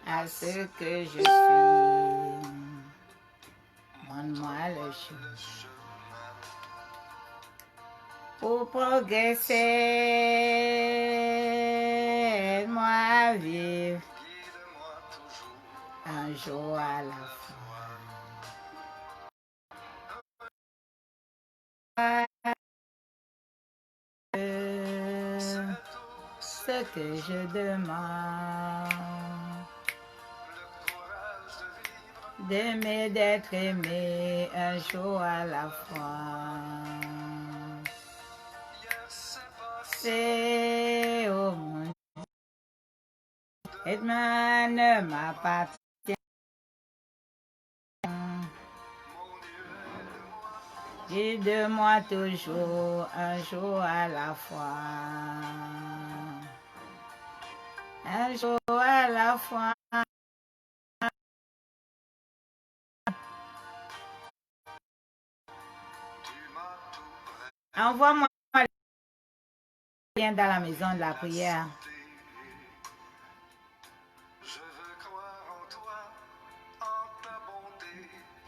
à ce que je suis. Montre-moi le chemin pour progresser. Aide-moi à vivre un jour à la fois. Ce que je demande, d'aimer, d'être aimé un jour à la fois. C'est au monde. Aide-moi ne m'appartient. Guide-moi toujours un jour à la fois. Un jour à la fois. Envoie-moi le lien dans la maison de la prière.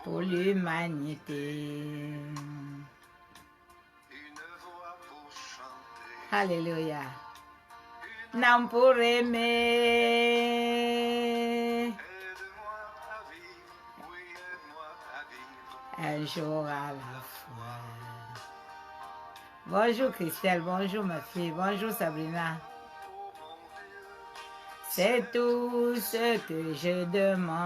Pour l'humanité. Alléluia. Non pour aimer. Un jour à la fois. Bonjour Christelle, bonjour ma fille, bonjour Sabrina. C'est tout ce que je demande.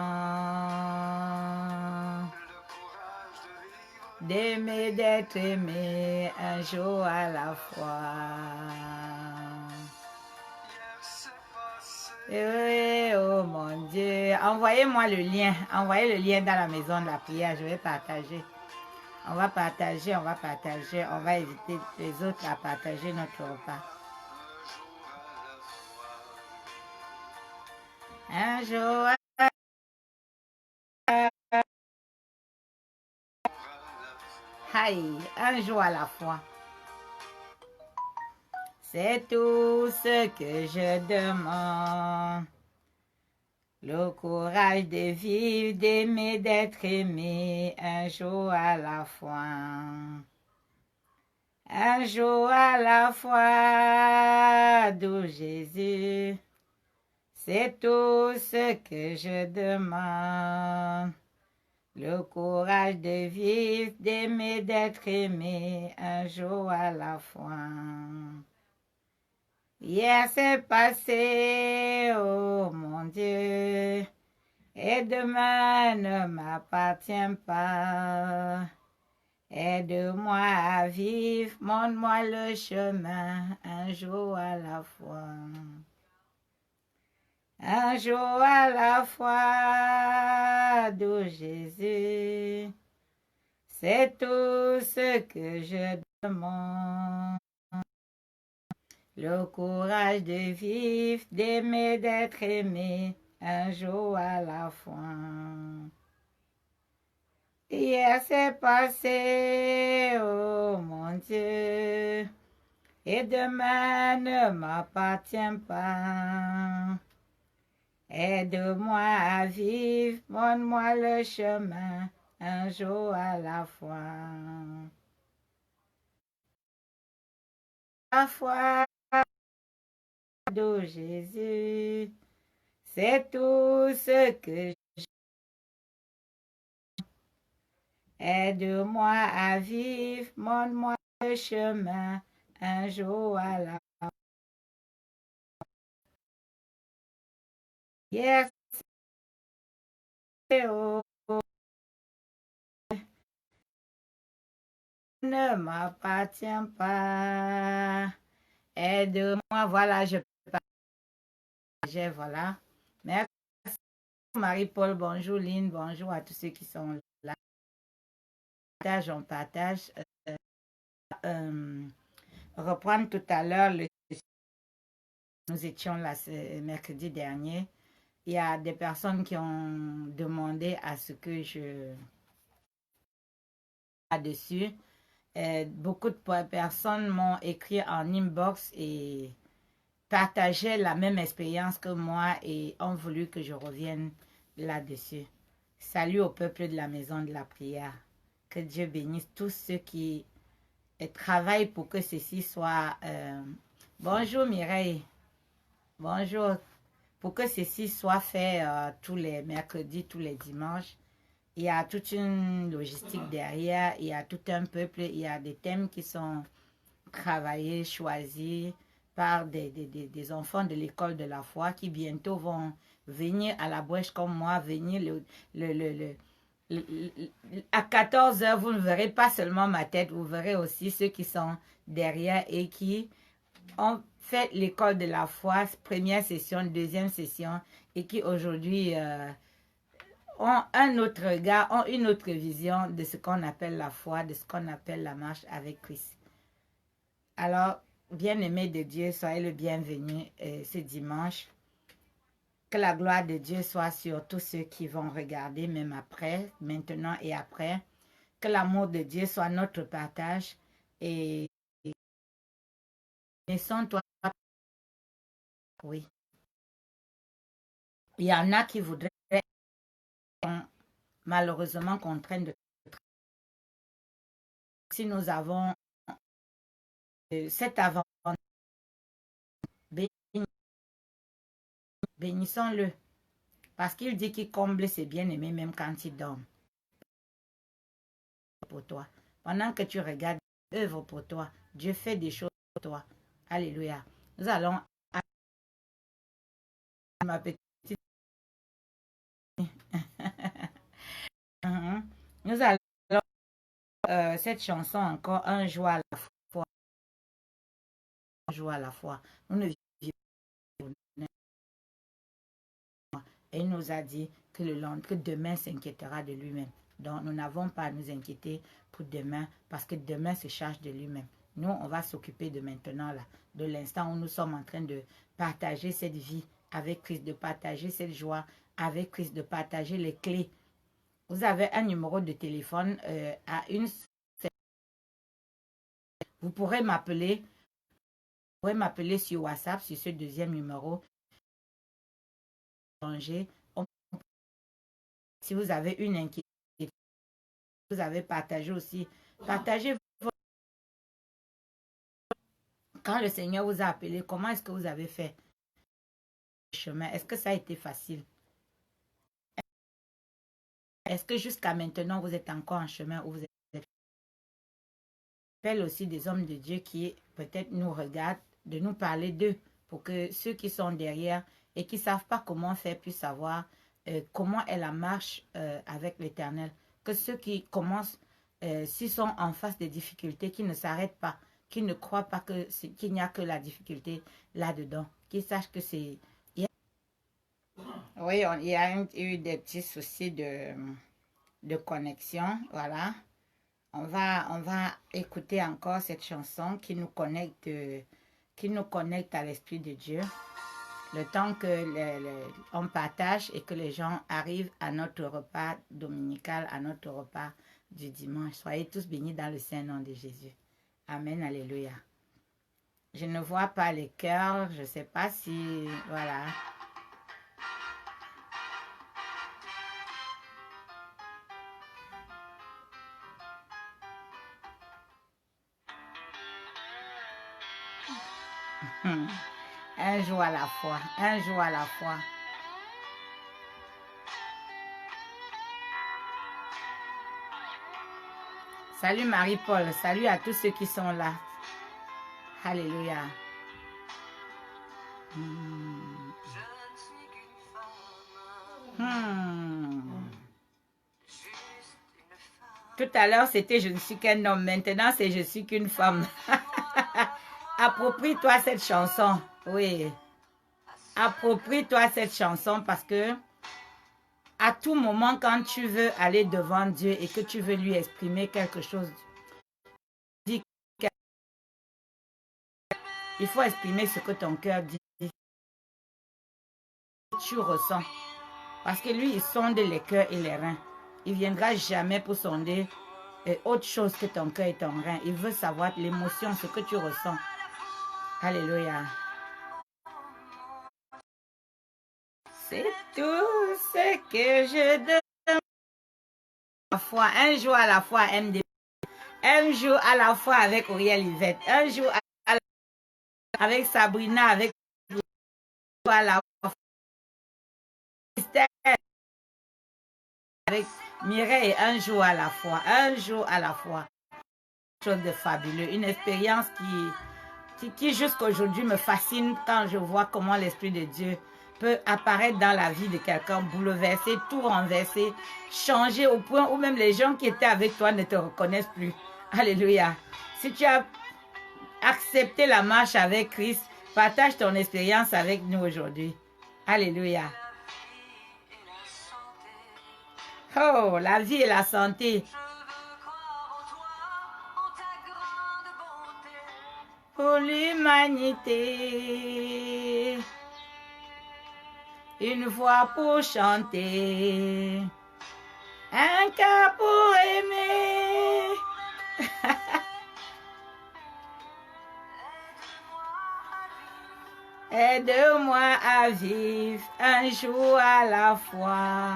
D'aimer, d'être aimé un jour à la fois. Oh mon Dieu, envoyez-moi le lien, envoyez le lien dans la maison de la prière, je vais partager. On va partager, on va éviter les autres à partager notre repas. Un jour un jour à la fois. C'est tout ce que je demande. Le courage de vivre, d'aimer, d'être aimé, un jour à la fois. Un jour à la fois, d'où Jésus. C'est tout ce que je demande. Le courage de vivre, d'aimer, d'être aimé, un jour à la fois. Hier c'est passé, oh mon Dieu, et demain ne m'appartient pas. Aide-moi à vivre, montre-moi le chemin, un jour à la fois. Un jour à la fois, d'où Jésus, c'est tout ce que je demande. Le courage de vivre, d'aimer, d'être aimé, un jour à la fois. Hier c'est passé, oh mon Dieu, et demain ne m'appartient pas. Aide-moi à vivre, montre-moi le chemin, un jour à la fois. La foi de Jésus, c'est tout ce que je... Aide-moi à vivre, montre-moi le chemin, un jour à la fois. Yes, oh, ne m'appartient pas. Aide-moi, voilà, je peux partager, voilà. Merci Marie-Paul, bonjour Lynn, bonjour à tous ceux qui sont là. On partage. Reprendre tout à l'heure, nous étions là mercredi dernier. Il y a des personnes qui ont demandé à ce que je... là-dessus. Beaucoup de personnes m'ont écrit en inbox et partageaient la même expérience que moi et ont voulu que je revienne là-dessus. Salut au peuple de la maison de la prière. Que Dieu bénisse tous ceux qui travaillent pour que ceci soit... Bonjour Mireille. Bonjour. Pour que ceci soit fait tous les mercredis, tous les dimanches. Il y a toute une logistique derrière. Il y a tout un peuple. Il y a des thèmes qui sont travaillés, choisis par des enfants de l'école de la foi qui bientôt vont venir à la brèche comme moi, venir à 14 heures, vous ne verrez pas seulement ma tête, vous verrez aussi ceux qui sont derrière et qui ont fait l'école de la foi, première session, deuxième session, et qui aujourd'hui ont un autre regard, ont une autre vision de ce qu'on appelle la foi, de ce qu'on appelle la marche avec Christ. Alors, bien-aimés de Dieu, soyez le bienvenu ce dimanche. Que la gloire de Dieu soit sur tous ceux qui vont regarder, même après, maintenant et après. Que l'amour de Dieu soit notre partage. Et laissons-toi. Oui. Il y en a qui voudraient, malheureusement, contraints de. Si nous avons cet avant, bénissons-le. Parce qu'il dit qu'il comble ses bien-aimés même quand il dort. Pour toi. Pendant que tu regardes, œuvre pour toi. Dieu fait des choses pour toi. Alléluia. Nous allons à ma petite. Nous allons cette chanson encore, un jour à la fois. Un jour à la fois. Nous ne vivons. Et il nous a dit que que demain s'inquiétera de lui-même. Donc, nous n'avons pas à nous inquiéter pour demain parce que demain se charge de lui-même. Nous, on va s'occuper de maintenant, là, de l'instant où nous sommes en train de partager cette vie avec Christ, de partager cette joie avec Christ, de partager les clés. Vous avez un numéro de téléphone à une... Vous pourrez m'appeler sur WhatsApp, sur ce deuxième numéro. Si vous avez une inquiétude, vous avez partagé aussi. Partagez quand le Seigneur vous a appelé, comment est-ce que vous avez fait le chemin? Est-ce que ça a été facile? Est-ce que jusqu'à maintenant, vous êtes encore en chemin ou vous êtes... Appelle aussi des hommes de Dieu qui peut-être nous regardent, de nous parler d'eux, pour que ceux qui sont derrière et qui ne savent pas comment faire puissent savoir comment est la marche avec l'Éternel. Que ceux qui commencent, s'ils sont en face des difficultés, qui ne s'arrêtent pas, qui ne croient pas qu'il n'y a que la difficulté là-dedans, qu'ils sachent que c'est... Oui, il y a eu des petits soucis de connexion, voilà. On va écouter encore cette chanson qui nous connecte à l'Esprit de Dieu. Le temps que on partage et que les gens arrivent à notre repas dominical, à notre repas du dimanche. Soyez tous bénis dans le Saint-Nom de Jésus. Amen, alléluia. Je ne vois pas les cœurs, je ne sais pas si... Voilà. Un jour à la fois, un jour à la fois. Salut Marie-Paul, salut à tous ceux qui sont là. Alléluia. Tout à l'heure, c'était je ne suis qu'un homme. Maintenant, c'est je suis qu'une femme. Approprie-toi cette chanson. Oui. Approprie-toi cette chanson parce que à tout moment, quand tu veux aller devant Dieu et que tu veux lui exprimer quelque chose, il faut exprimer ce que ton cœur dit. Tu ressens. Parce que lui, il sonde les cœurs et les reins. Il ne viendra jamais pour sonder autre chose que ton cœur et ton rein. Il veut savoir l'émotion, ce que tu ressens. Alléluia. Tout ce que je demande. Un jour à la fois, MD. Un jour à la fois avec Auriel Yvette. Un jour à la fois avec Sabrina, avec à la fois avec Mireille. Un jour à la fois. Un jour à la fois. Chose de fabuleux. Une expérience qui jusqu'à aujourd'hui me fascine quand je vois comment l'Esprit de Dieu peut apparaître dans la vie de quelqu'un, bouleverser, tout renverser, changer au point où même les gens qui étaient avec toi ne te reconnaissent plus. Alléluia. Si tu as accepté la marche avec Christ, partage ton expérience avec nous aujourd'hui. Alléluia. Oh, la vie et la santé. Pour l'humanité, une voix pour chanter, un cœur pour aimer. Aide-moi à vivre un jour à la fois.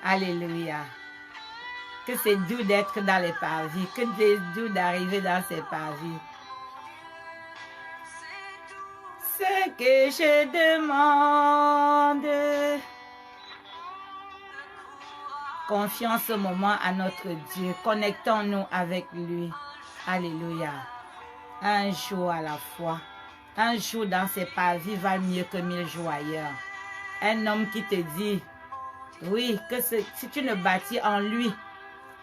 Alléluia. Que c'est doux d'être dans les parvis, que c'est doux d'arriver dans ces parvis. Ce que je demande. Confions ce moment à notre Dieu. Connectons-nous avec lui. Alléluia. Un jour à la fois. Un jour dans ses parvis va mieux que 1000 jours ailleurs. Un homme qui te dit, oui, que si tu ne bâtis en lui,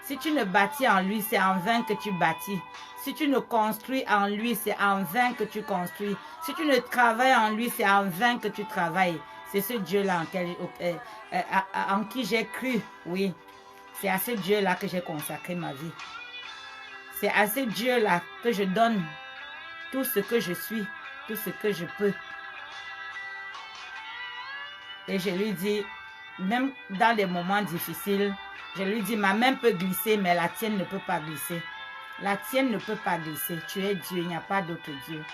si tu ne bâtis en lui, c'est en vain que tu bâtis. Si tu ne construis en lui, c'est en vain que tu construis. Si tu ne travailles en lui, c'est en vain que tu travailles. C'est ce Dieu-là en qui j'ai cru. Oui, c'est à ce Dieu-là que j'ai consacré ma vie. C'est à ce Dieu-là que je donne tout ce que je suis, tout ce que je peux. Et je lui dis, même dans des moments difficiles, je lui dis, ma main peut glisser, mais la tienne ne peut pas glisser. La tienne ne peut pas glisser. Tu es Dieu, il n'y a pas d'autre Dieu.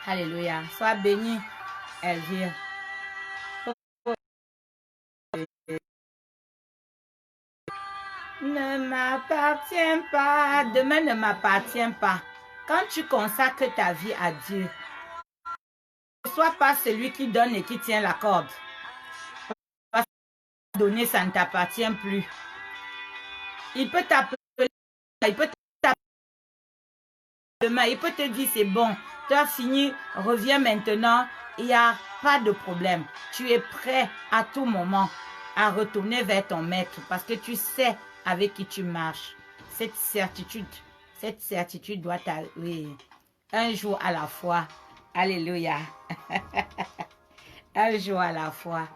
Alléluia. Sois béni, Elvire. Ne m'appartient pas. Demain ne m'appartient pas. Quand tu consacres ta vie à Dieu, ne sois pas celui qui donne et qui tient la corde. Parce que donner, ça ne t'appartient plus. Il peut t'appeler, il peut t'appeler demain, il peut te dire c'est bon, tu as fini, reviens maintenant, il n'y a pas de problème. Tu es prêt à tout moment à retourner vers ton maître parce que tu sais avec qui tu marches. Cette certitude doit t'arriver un jour à la fois. Alléluia. Un jour à la fois.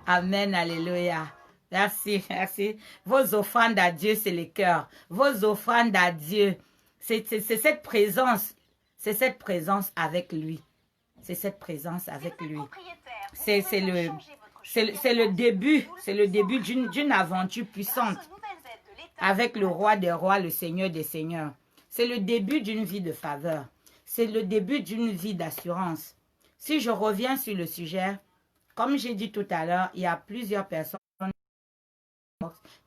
Amen, alléluia. Merci, merci. Vos offrandes à Dieu, c'est le cœur. Vos offrandes à Dieu, c'est cette présence. C'est cette présence avec lui. C'est cette présence avec lui. C'est le début. C'est le début d'une aventure puissante avec le roi des rois, le Seigneur des seigneurs. C'est le début d'une vie de faveur. C'est le début d'une vie d'assurance. Si je reviens sur le sujet, comme j'ai dit tout à l'heure, il y a plusieurs personnes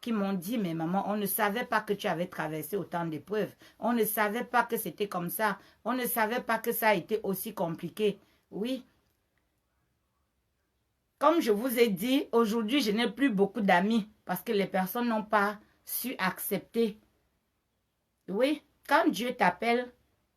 qui m'ont dit, mais maman, on ne savait pas que tu avais traversé autant d'épreuves. On ne savait pas que c'était comme ça. On ne savait pas que ça a été aussi compliqué. Oui. Comme je vous ai dit, aujourd'hui, je n'ai plus beaucoup d'amis parce que les personnes n'ont pas su accepter. Oui, quand Dieu t'appelle,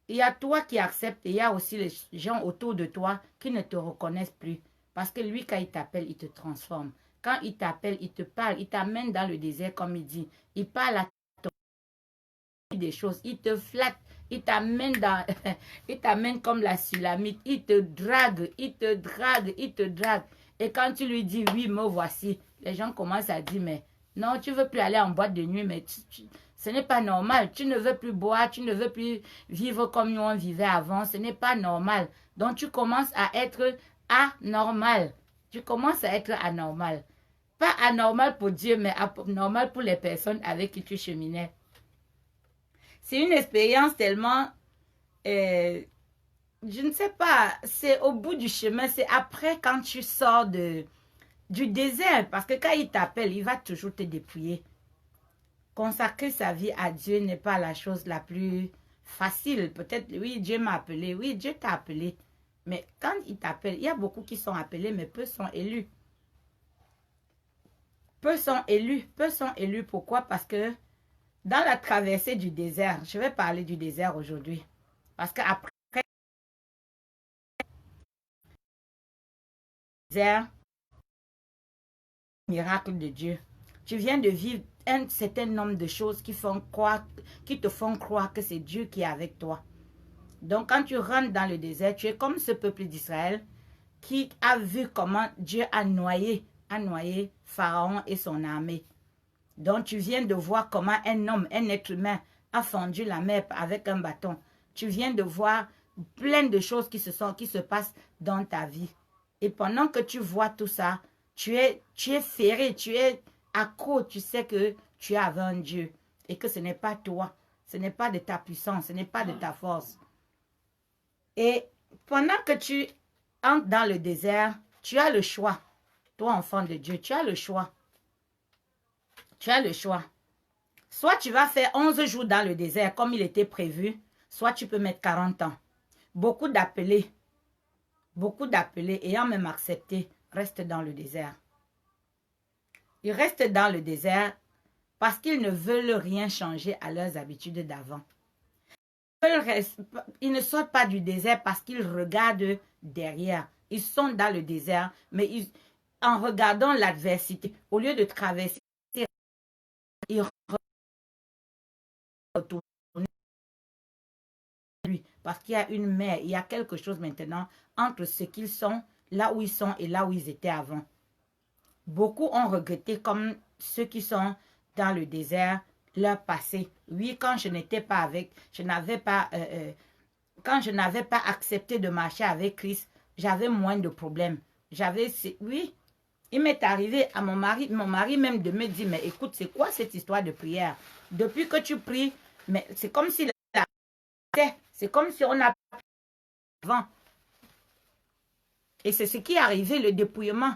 il y a toi qui acceptes et il y a aussi les gens autour de toi qui ne te reconnaissent plus. Parce que lui, quand il t'appelle, il te transforme. Quand il t'appelle, il te parle, il t'amène dans le désert comme il dit. Il parle à toi des choses, il te flatte, il t'amène dans, il t'amène comme la Sulamite, il te drague, il te drague, il te drague. Et quand tu lui dis oui, me voici, les gens commencent à dire mais non, tu veux plus aller en boîte de nuit, mais ce n'est pas normal. Tu ne veux plus boire, tu ne veux plus vivre comme nous on vivait avant, ce n'est pas normal. Donc tu commences à être anormal. Tu commences à être anormal. Pas anormal pour Dieu, mais anormal pour les personnes avec qui tu cheminais. C'est une expérience tellement, je ne sais pas, c'est au bout du chemin, c'est après quand tu sors de du désert, parce que quand il t'appelle, il va toujours te dépouiller. Consacrer sa vie à Dieu n'est pas la chose la plus facile. Peut-être, oui, Dieu m'a appelé, oui, Dieu t'a appelé. Mais quand il t'appelle, il y a beaucoup qui sont appelés, mais peu sont élus. Peu sont élus. Peu sont élus. Pourquoi? Parce que dans la traversée du désert, je vais parler du désert aujourd'hui. Parce qu'après le désert, miracle de Dieu, tu viens de vivre un certain nombre de choses qui te font croire que c'est Dieu qui est avec toi. Donc, quand tu rentres dans le désert, tu es comme ce peuple d'Israël qui a vu comment Dieu a noyé Pharaon et son armée. Donc, tu viens de voir comment un homme, un être humain, a fendu la mer avec un bâton. Tu viens de voir plein de choses qui se passent dans ta vie. Et pendant que tu vois tout ça, tu es ferré, tu es accro, tu sais que tu es avec un Dieu et que ce n'est pas toi, ce n'est pas de ta puissance, ce n'est pas de ta force. Et pendant que tu entres dans le désert, tu as le choix. Toi, enfant de Dieu, tu as le choix. Tu as le choix. Soit tu vas faire 11 jours dans le désert comme il était prévu, soit tu peux mettre 40 ans. Beaucoup d'appelés ayant même accepté restent dans le désert. Ils restent dans le désert parce qu'ils ne veulent rien changer à leurs habitudes d'avant. Ils ne sortent pas du désert parce qu'ils regardent derrière. Ils sont dans le désert, mais en regardant l'adversité, au lieu de traverser, ils retournent lui parce qu'il y a une mer, il y a quelque chose maintenant entre ce qu'ils sont, là où ils sont et là où ils étaient avant. Beaucoup ont regretté comme ceux qui sont dans le désert leur passé. Oui, quand je n'étais pas avec, quand je n'avais pas accepté de marcher avec Christ, j'avais moins de problèmes. Oui, il m'est arrivé à mon mari même de me dire, mais écoute, c'est quoi cette histoire de prière? Depuis que tu pries, mais c'est comme si on a avant. Et c'est ce qui est arrivé, le dépouillement.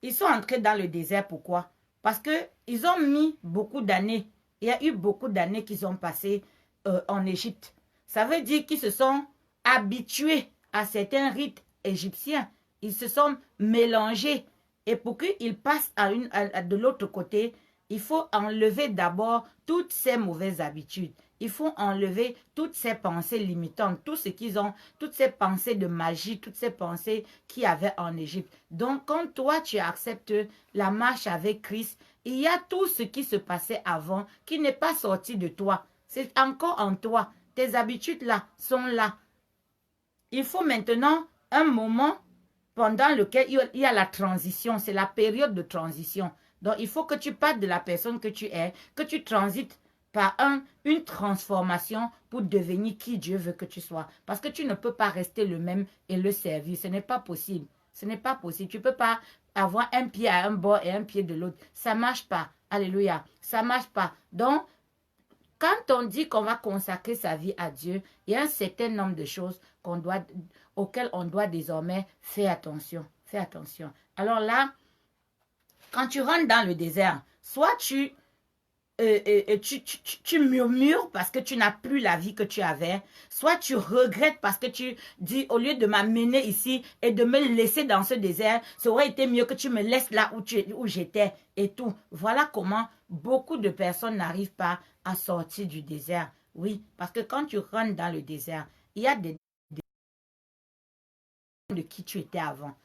Ils sont entrés dans le désert, pourquoi? Parce qu'ils ont mis beaucoup d'années. Il y a eu beaucoup d'années qu'ils ont passé en Égypte. Ça veut dire qu'ils se sont habitués à certains rites égyptiens. Ils se sont mélangés. Et pour qu'ils passent de l'autre côté, il faut enlever d'abord toutes ces mauvaises habitudes. Il faut enlever toutes ces pensées limitantes, tout ce qu'ils ont, toutes ces pensées de magie, toutes ces pensées qu'il y avait en Égypte. Donc, quand toi, tu acceptes la marche avec Christ, il y a tout ce qui se passait avant qui n'est pas sorti de toi. C'est encore en toi. Tes habitudes là sont là. Il faut maintenant un moment pendant lequel il y a la transition. C'est la période de transition. Donc, il faut que tu partes de la personne que tu es, que tu transites par une transformation pour devenir qui Dieu veut que tu sois. Parce que tu ne peux pas rester le même et le servir. Ce n'est pas possible. Ce n'est pas possible. Tu ne peux pas avoir un pied à un bord et un pied de l'autre. Ça ne marche pas. Alléluia. Ça ne marche pas. Donc, quand on dit qu'on va consacrer sa vie à Dieu, il y a un certain nombre de choses auxquelles on doit désormais faire attention. Fais attention. Alors là, quand tu rentres dans le désert, soit tu murmures parce que tu n'as plus la vie que tu avais, soit tu regrettes parce que tu dis, au lieu de m'amener ici et de me laisser dans ce désert, ça aurait été mieux que tu me laisses là où j'étais et tout. Voilà comment beaucoup de personnes n'arrivent pas à sortir du désert. Oui, parce que quand tu rentres dans le désert, il y a de qui tu étais avant.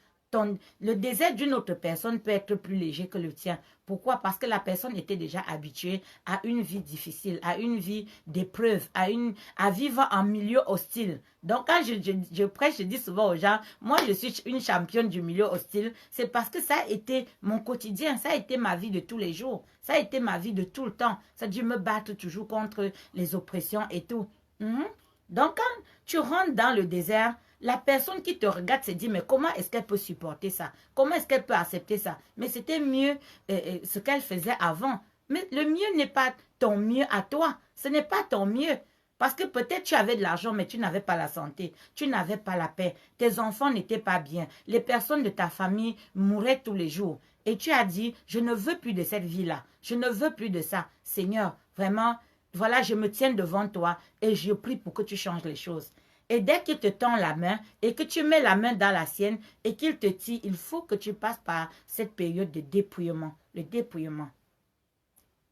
Le désert d'une autre personne peut être plus léger que le tien. Pourquoi? Parce que la personne était déjà habituée à une vie difficile, à une vie d'épreuve, à vivre en milieu hostile. Donc, quand je prêche, je dis souvent aux gens, moi, je suis une championne du milieu hostile. C'est parce que ça a été mon quotidien, ça a été ma vie de tous les jours. Ça a été ma vie de tout le temps. Ça a dû me battre toujours contre les oppressions et tout. Donc, quand tu rentres dans le désert, la personne qui te regarde se dit, mais comment est-ce qu'elle peut supporter ça? Comment est-ce qu'elle peut accepter ça? Mais c'était mieux ce qu'elle faisait avant. Mais le mieux n'est pas ton mieux à toi. Ce n'est pas ton mieux. Parce que peut-être tu avais de l'argent, mais tu n'avais pas la santé. Tu n'avais pas la paix. Tes enfants n'étaient pas bien. Les personnes de ta famille mouraient tous les jours. Et tu as dit, je ne veux plus de cette vie-là. Je ne veux plus de ça. Seigneur, vraiment, voilà, je me tiens devant toi et je prie pour que tu changes les choses. Et dès qu'il te tend la main et que tu mets la main dans la sienne et qu'il te dit, il faut que tu passes par cette période de dépouillement. Le dépouillement.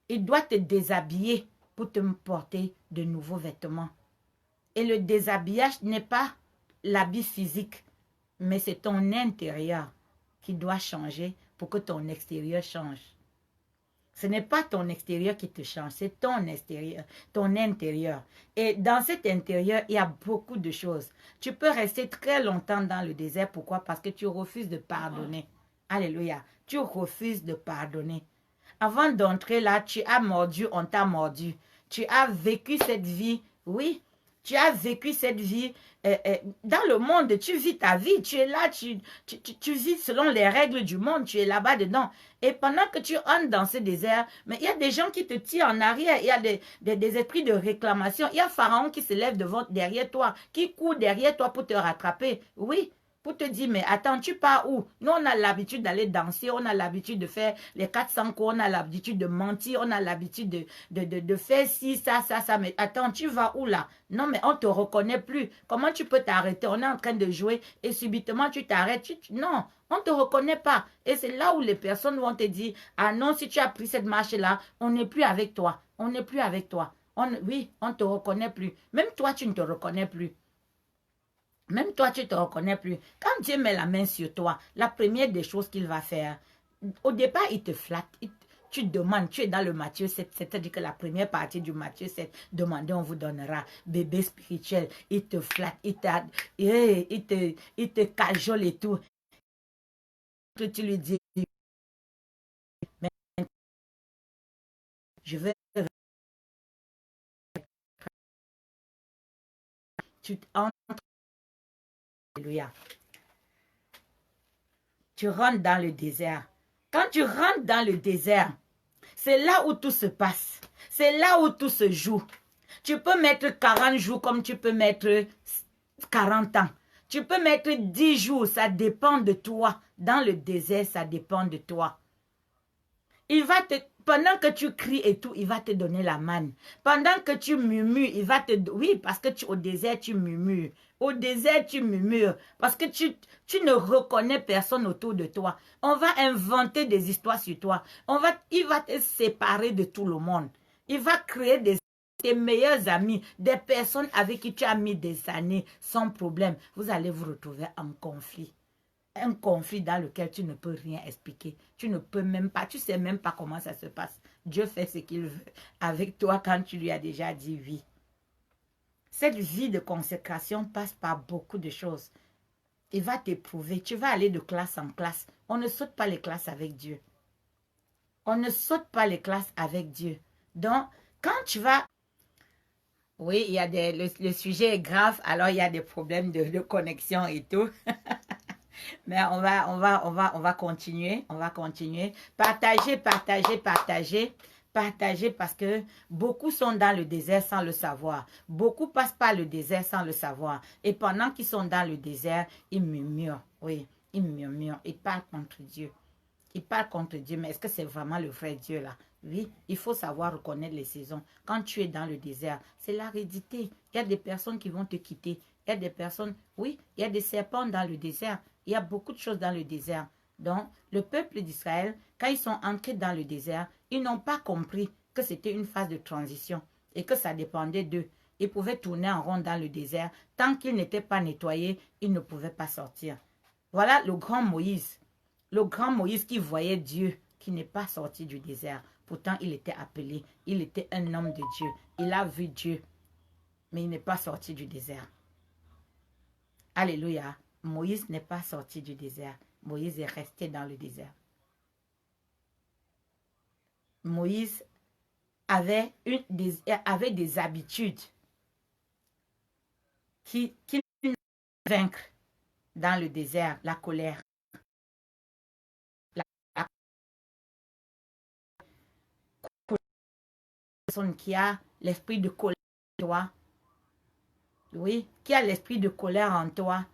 Il doit te déshabiller pour te porter de nouveaux vêtements. Et le déshabillage n'est pas l'habit physique, mais c'est ton intérieur qui doit changer pour que ton extérieur change. Ce n'est pas ton extérieur qui te change, c'est ton extérieur, ton intérieur. Et dans cet intérieur, il y a beaucoup de choses. Tu peux rester très longtemps dans le désert. Pourquoi? Parce que tu refuses de pardonner. Alléluia. Tu refuses de pardonner. Avant d'entrer là, tu as mordu, on t'a mordu. Tu as vécu cette vie, oui, tu as vécu cette vie dans le monde. Tu vis ta vie, tu es là, tu vis selon les règles du monde, tu es là-bas dedans. Et pendant que tu entres dans ce désert, mais il y a des gens qui te tirent en arrière, il y a des esprits de réclamation. Il y a Pharaon qui se lève derrière toi, qui court derrière toi pour te rattraper. Oui, pour te dire, mais attends, tu pars où? Nous, on a l'habitude d'aller danser, on a l'habitude de faire les 400 coups, on a l'habitude de mentir, on a l'habitude de faire ci, ça, mais attends, tu vas où là? Non, mais on ne te reconnaît plus. Comment tu peux t'arrêter? On est en train de jouer et subitement tu t'arrêtes. Non, on ne te reconnaît pas. Et c'est là où les personnes vont te dire, ah non, si tu as pris cette marche-là, on n'est plus avec toi. On n'est plus avec toi. Oui, on ne te reconnaît plus. Même toi, tu ne te reconnais plus. Même toi, tu ne te reconnais plus. Quand Dieu met la main sur toi, la première des choses qu'il va faire, au départ, il te flatte. Tu demandes, tu es dans le Matthieu 7, c'est-à-dire que la première partie du Matthieu 7, demandez, on vous donnera. Bébé spirituel, il te flatte, il te cajole et tout. Que tu lui dis, mais je vais... Tu entres, alléluia. Tu rentres dans le désert. Quand tu rentres dans le désert, c'est là où tout se passe. C'est là où tout se joue. Tu peux mettre 40 jours comme tu peux mettre 40 ans. Tu peux mettre 10 jours, ça dépend de toi. Dans le désert, ça dépend de toi. Il va te, pendant que tu cries et tout, il va te donner la manne. Pendant que tu murmures, il va te... Oui, parce que au désert, tu murmures. Au désert, tu murmures. Parce que tu ne reconnais personne autour de toi. On va inventer des histoires sur toi. Il va te séparer de tout le monde. Il va créer tes meilleurs amis, des personnes avec qui tu as mis des années sans problème. Vous allez vous retrouver en conflit. Un conflit dans lequel tu ne peux rien expliquer. Tu ne peux même pas, tu ne sais même pas comment ça se passe. Dieu fait ce qu'il veut avec toi quand tu lui as déjà dit oui. Cette vie de consécration passe par beaucoup de choses. Il va t'éprouver. Tu vas aller de classe en classe. On ne saute pas les classes avec Dieu. On ne saute pas les classes avec Dieu. Donc, quand tu vas... Oui, il y a le sujet est grave, alors il y a des problèmes de connexion et tout. Mais on va continuer. On va continuer. Partagez, partagez, partagez. Partagez parce que beaucoup sont dans le désert sans le savoir. Beaucoup passent par le désert sans le savoir. Et pendant qu'ils sont dans le désert, ils murmurent. Oui, ils murmurent. Ils parlent contre Dieu. Ils parlent contre Dieu. Mais est-ce que c'est vraiment le vrai Dieu là? Oui, il faut savoir reconnaître les saisons. Quand tu es dans le désert, c'est l'aridité. Il y a des personnes qui vont te quitter. Il y a des personnes, oui, il y a des serpents dans le désert. Il y a beaucoup de choses dans le désert. Donc, le peuple d'Israël, quand ils sont entrés dans le désert, ils n'ont pas compris que c'était une phase de transition et que ça dépendait d'eux. Ils pouvaient tourner en rond dans le désert. Tant qu'ils n'étaient pas nettoyés, ils ne pouvaient pas sortir. Voilà le grand Moïse. Le grand Moïse qui voyait Dieu, qui n'est pas sorti du désert. Pourtant, il était appelé. Il était un homme de Dieu. Il a vu Dieu, mais il n'est pas sorti du désert. Alléluia. Moïse n'est pas sorti du désert. Moïse est resté dans le désert. Moïse avait des habitudes qui vaincre dans le désert, la colère. La personne qui a l'esprit de colère, toi, oui, qui a l'esprit de colère en toi,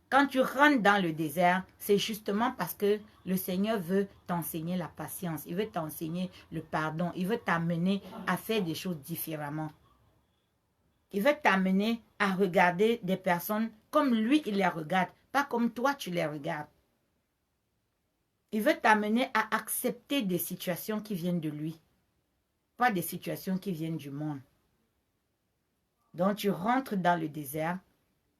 quand tu rentres dans le désert, c'est justement parce que le Seigneur veut t'enseigner la patience. Il veut t'enseigner le pardon. Il veut t'amener à faire des choses différemment. Il veut t'amener à regarder des personnes comme lui, il les regarde, pas comme toi, tu les regardes. Il veut t'amener à accepter des situations qui viennent de lui, pas des situations qui viennent du monde. Donc tu rentres dans le désert,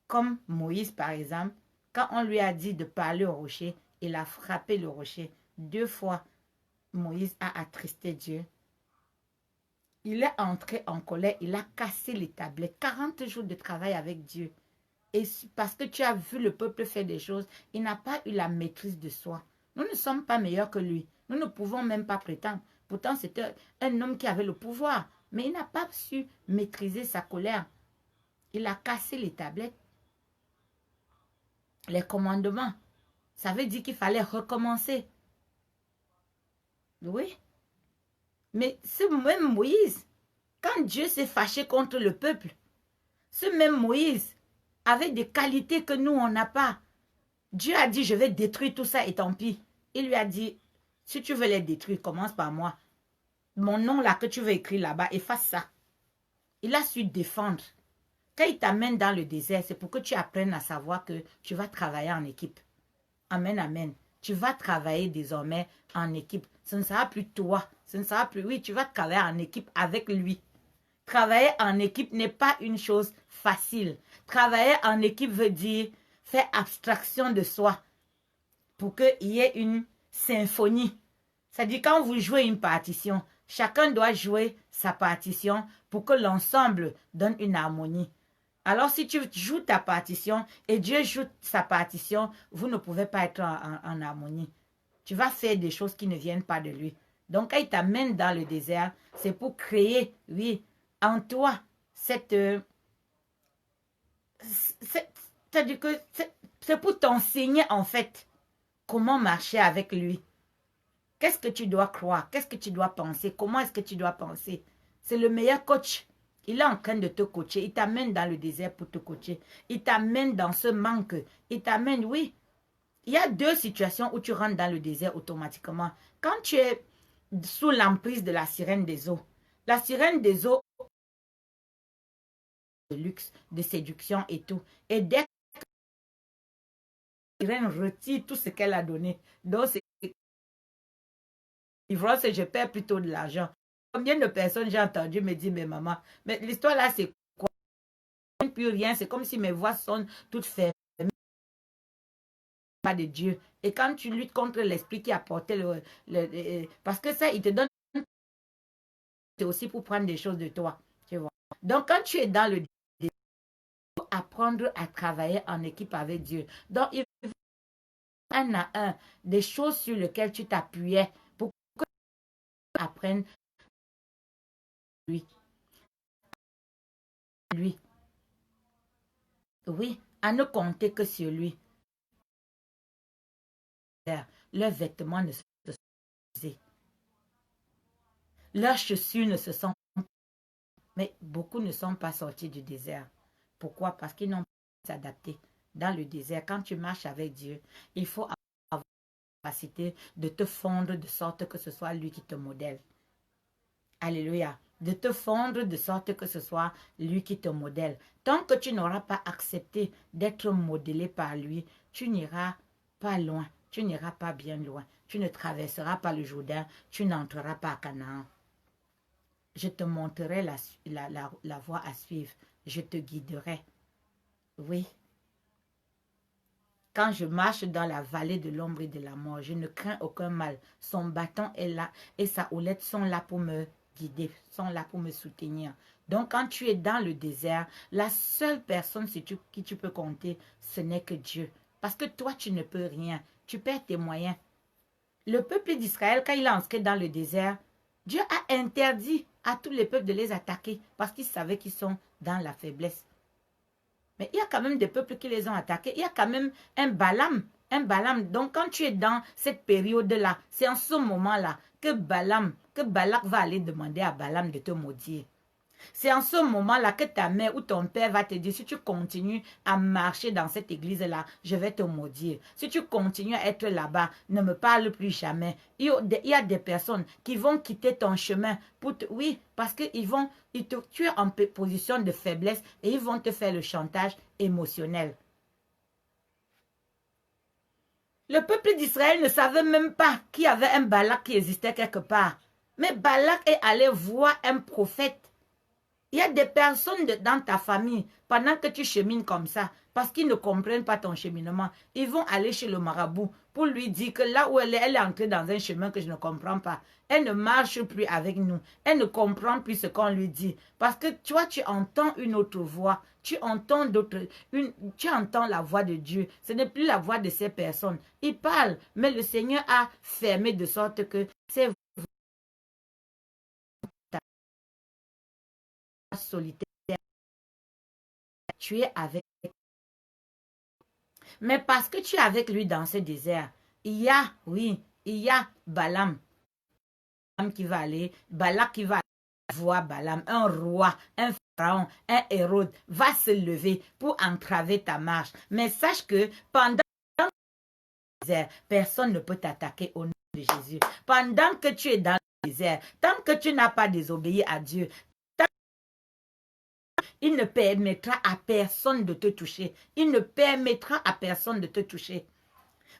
comme Moïse par exemple, quand on lui a dit de parler au rocher, il a frappé le rocher. 2 fois, Moïse a attristé Dieu. Il est entré en colère, il a cassé les tablettes. 40 jours de travail avec Dieu. Et parce que tu as vu le peuple faire des choses, il n'a pas eu la maîtrise de soi. Nous ne sommes pas meilleurs que lui. Nous ne pouvons même pas prétendre. Pourtant, c'était un homme qui avait le pouvoir. Mais il n'a pas su maîtriser sa colère. Il a cassé les tablettes. Les commandements. Ça veut dire qu'il fallait recommencer. Oui. Mais ce même Moïse, quand Dieu s'est fâché contre le peuple, ce même Moïse avait des qualités que nous, on n'a pas. Dieu a dit, je vais détruire tout ça et tant pis. Il lui a dit, si tu veux les détruire, commence par moi. Mon nom là que tu veux écrire là-bas, efface ça. Il a su défendre. Quand il t'amène dans le désert, c'est pour que tu apprennes à savoir que tu vas travailler en équipe. Amen, amen. Tu vas travailler désormais en équipe. Ce ne sera plus toi. Ce ne sera plus, oui, tu vas travailler en équipe avec lui. Travailler en équipe n'est pas une chose facile. Travailler en équipe veut dire faire abstraction de soi pour qu'il y ait une symphonie. C'est-à-dire quand vous jouez une partition, chacun doit jouer sa partition pour que l'ensemble donne une harmonie. Alors si tu joues ta partition et Dieu joue sa partition, vous ne pouvez pas être en harmonie. Tu vas faire des choses qui ne viennent pas de lui. Donc quand il t'amène dans le désert, c'est pour créer, oui, en toi c'est-à-dire que c'est pour t'enseigner en fait comment marcher avec lui. Qu'est-ce que tu dois croire? Qu'est-ce que tu dois penser? Comment est-ce que tu dois penser? C'est le meilleur coach. Il est en train de te coacher. Il t'amène dans le désert pour te coacher. Il t'amène dans ce manque. Il t'amène, oui. Il y a 2 situations où tu rentres dans le désert automatiquement. Quand tu es sous l'emprise de la sirène des eaux. La sirène des eaux, de luxe, de séduction et tout. Et dès que la sirène retire tout ce qu'elle a donné, donc c'est l'ivresse, je perds plutôt de l'argent. Combien de personnes j'ai entendu me dire, mais maman, mais l'histoire là, c'est quoi? Plus rien, c'est comme si mes voix sonnent toutes fermées. Pas de Dieu. Et quand tu luttes contre l'esprit qui a porté parce que ça, il te donne aussi pour prendre des choses de toi. Tu vois. Donc, quand tu es dans le il faut apprendre à travailler en équipe avec Dieu. Donc, il faut un à un des choses sur lesquelles tu t'appuyais pour que tu apprennes lui. Lui. Oui, à ne compter que sur lui. Leurs vêtements ne se sont usés. Leurs chaussures ne se sont... Mais beaucoup ne sont pas sortis du désert. Pourquoi? Parce qu'ils n'ont pas s'adapté. Dans le désert, quand tu marches avec Dieu, il faut avoir la capacité de te fondre de sorte que ce soit lui qui te modèle. Alléluia. De te fondre de sorte que ce soit lui qui te modèle. Tant que tu n'auras pas accepté d'être modélé par lui, tu n'iras pas loin. Tu n'iras pas bien loin. Tu ne traverseras pas le Jourdain. Tu n'entreras pas à Canaan. Je te montrerai la voie à suivre. Je te guiderai. Oui. Quand je marche dans la vallée de l'ombre et de la mort, je ne crains aucun mal. Son bâton est là et sa houlette sont là pour me guider, sont là pour me soutenir. Donc, quand tu es dans le désert, la seule personne sur qui tu peux compter, ce n'est que Dieu. Parce que toi, tu ne peux rien. Tu perds tes moyens. Le peuple d'Israël, quand il est entré dans le désert, Dieu a interdit à tous les peuples de les attaquer parce qu'ils savaient qu'ils sont dans la faiblesse. Mais il y a quand même des peuples qui les ont attaqués. Il y a quand même un Balaam. Un Balaam. Donc, quand tu es dans cette période-là, c'est en ce moment-là que Balak va aller demander à Balaam de te maudire. C'est en ce moment-là que ta mère ou ton père va te dire, si tu continues à marcher dans cette église-là, je vais te maudire. Si tu continues à être là-bas, ne me parle plus jamais. Il y a des personnes qui vont quitter ton chemin pour te... Oui, parce que tu es en position de faiblesse et ils vont te faire le chantage émotionnel. Le peuple d'Israël ne savait même pas qu'il y avait un Balak qui existait quelque part. Mais Balak est allé voir un prophète. Il y a des personnes dans ta famille, pendant que tu chemines comme ça, parce qu'ils ne comprennent pas ton cheminement, ils vont aller chez le marabout pour lui dire que là où elle est entrée dans un chemin que je ne comprends pas. Elle ne marche plus avec nous. Elle ne comprend plus ce qu'on lui dit. Parce que toi, tu entends une autre voix. Tu entends la voix de Dieu. Ce n'est plus la voix de ces personnes. Ils parlent, mais le Seigneur a fermé de sorte que c'est solitaire. Tu es avec. Mais parce que tu es avec lui dans ce désert, il y a Balaam qui va aller, Balak qui va voir Balaam, un roi, un pharaon, un Hérode, va se lever pour entraver ta marche. Mais sache que pendant le désert, personne ne peut t'attaquer au nom de Jésus. Pendant que tu es dans le désert, tant que tu n'as pas désobéi à Dieu, il ne permettra à personne de te toucher. Il ne permettra à personne de te toucher.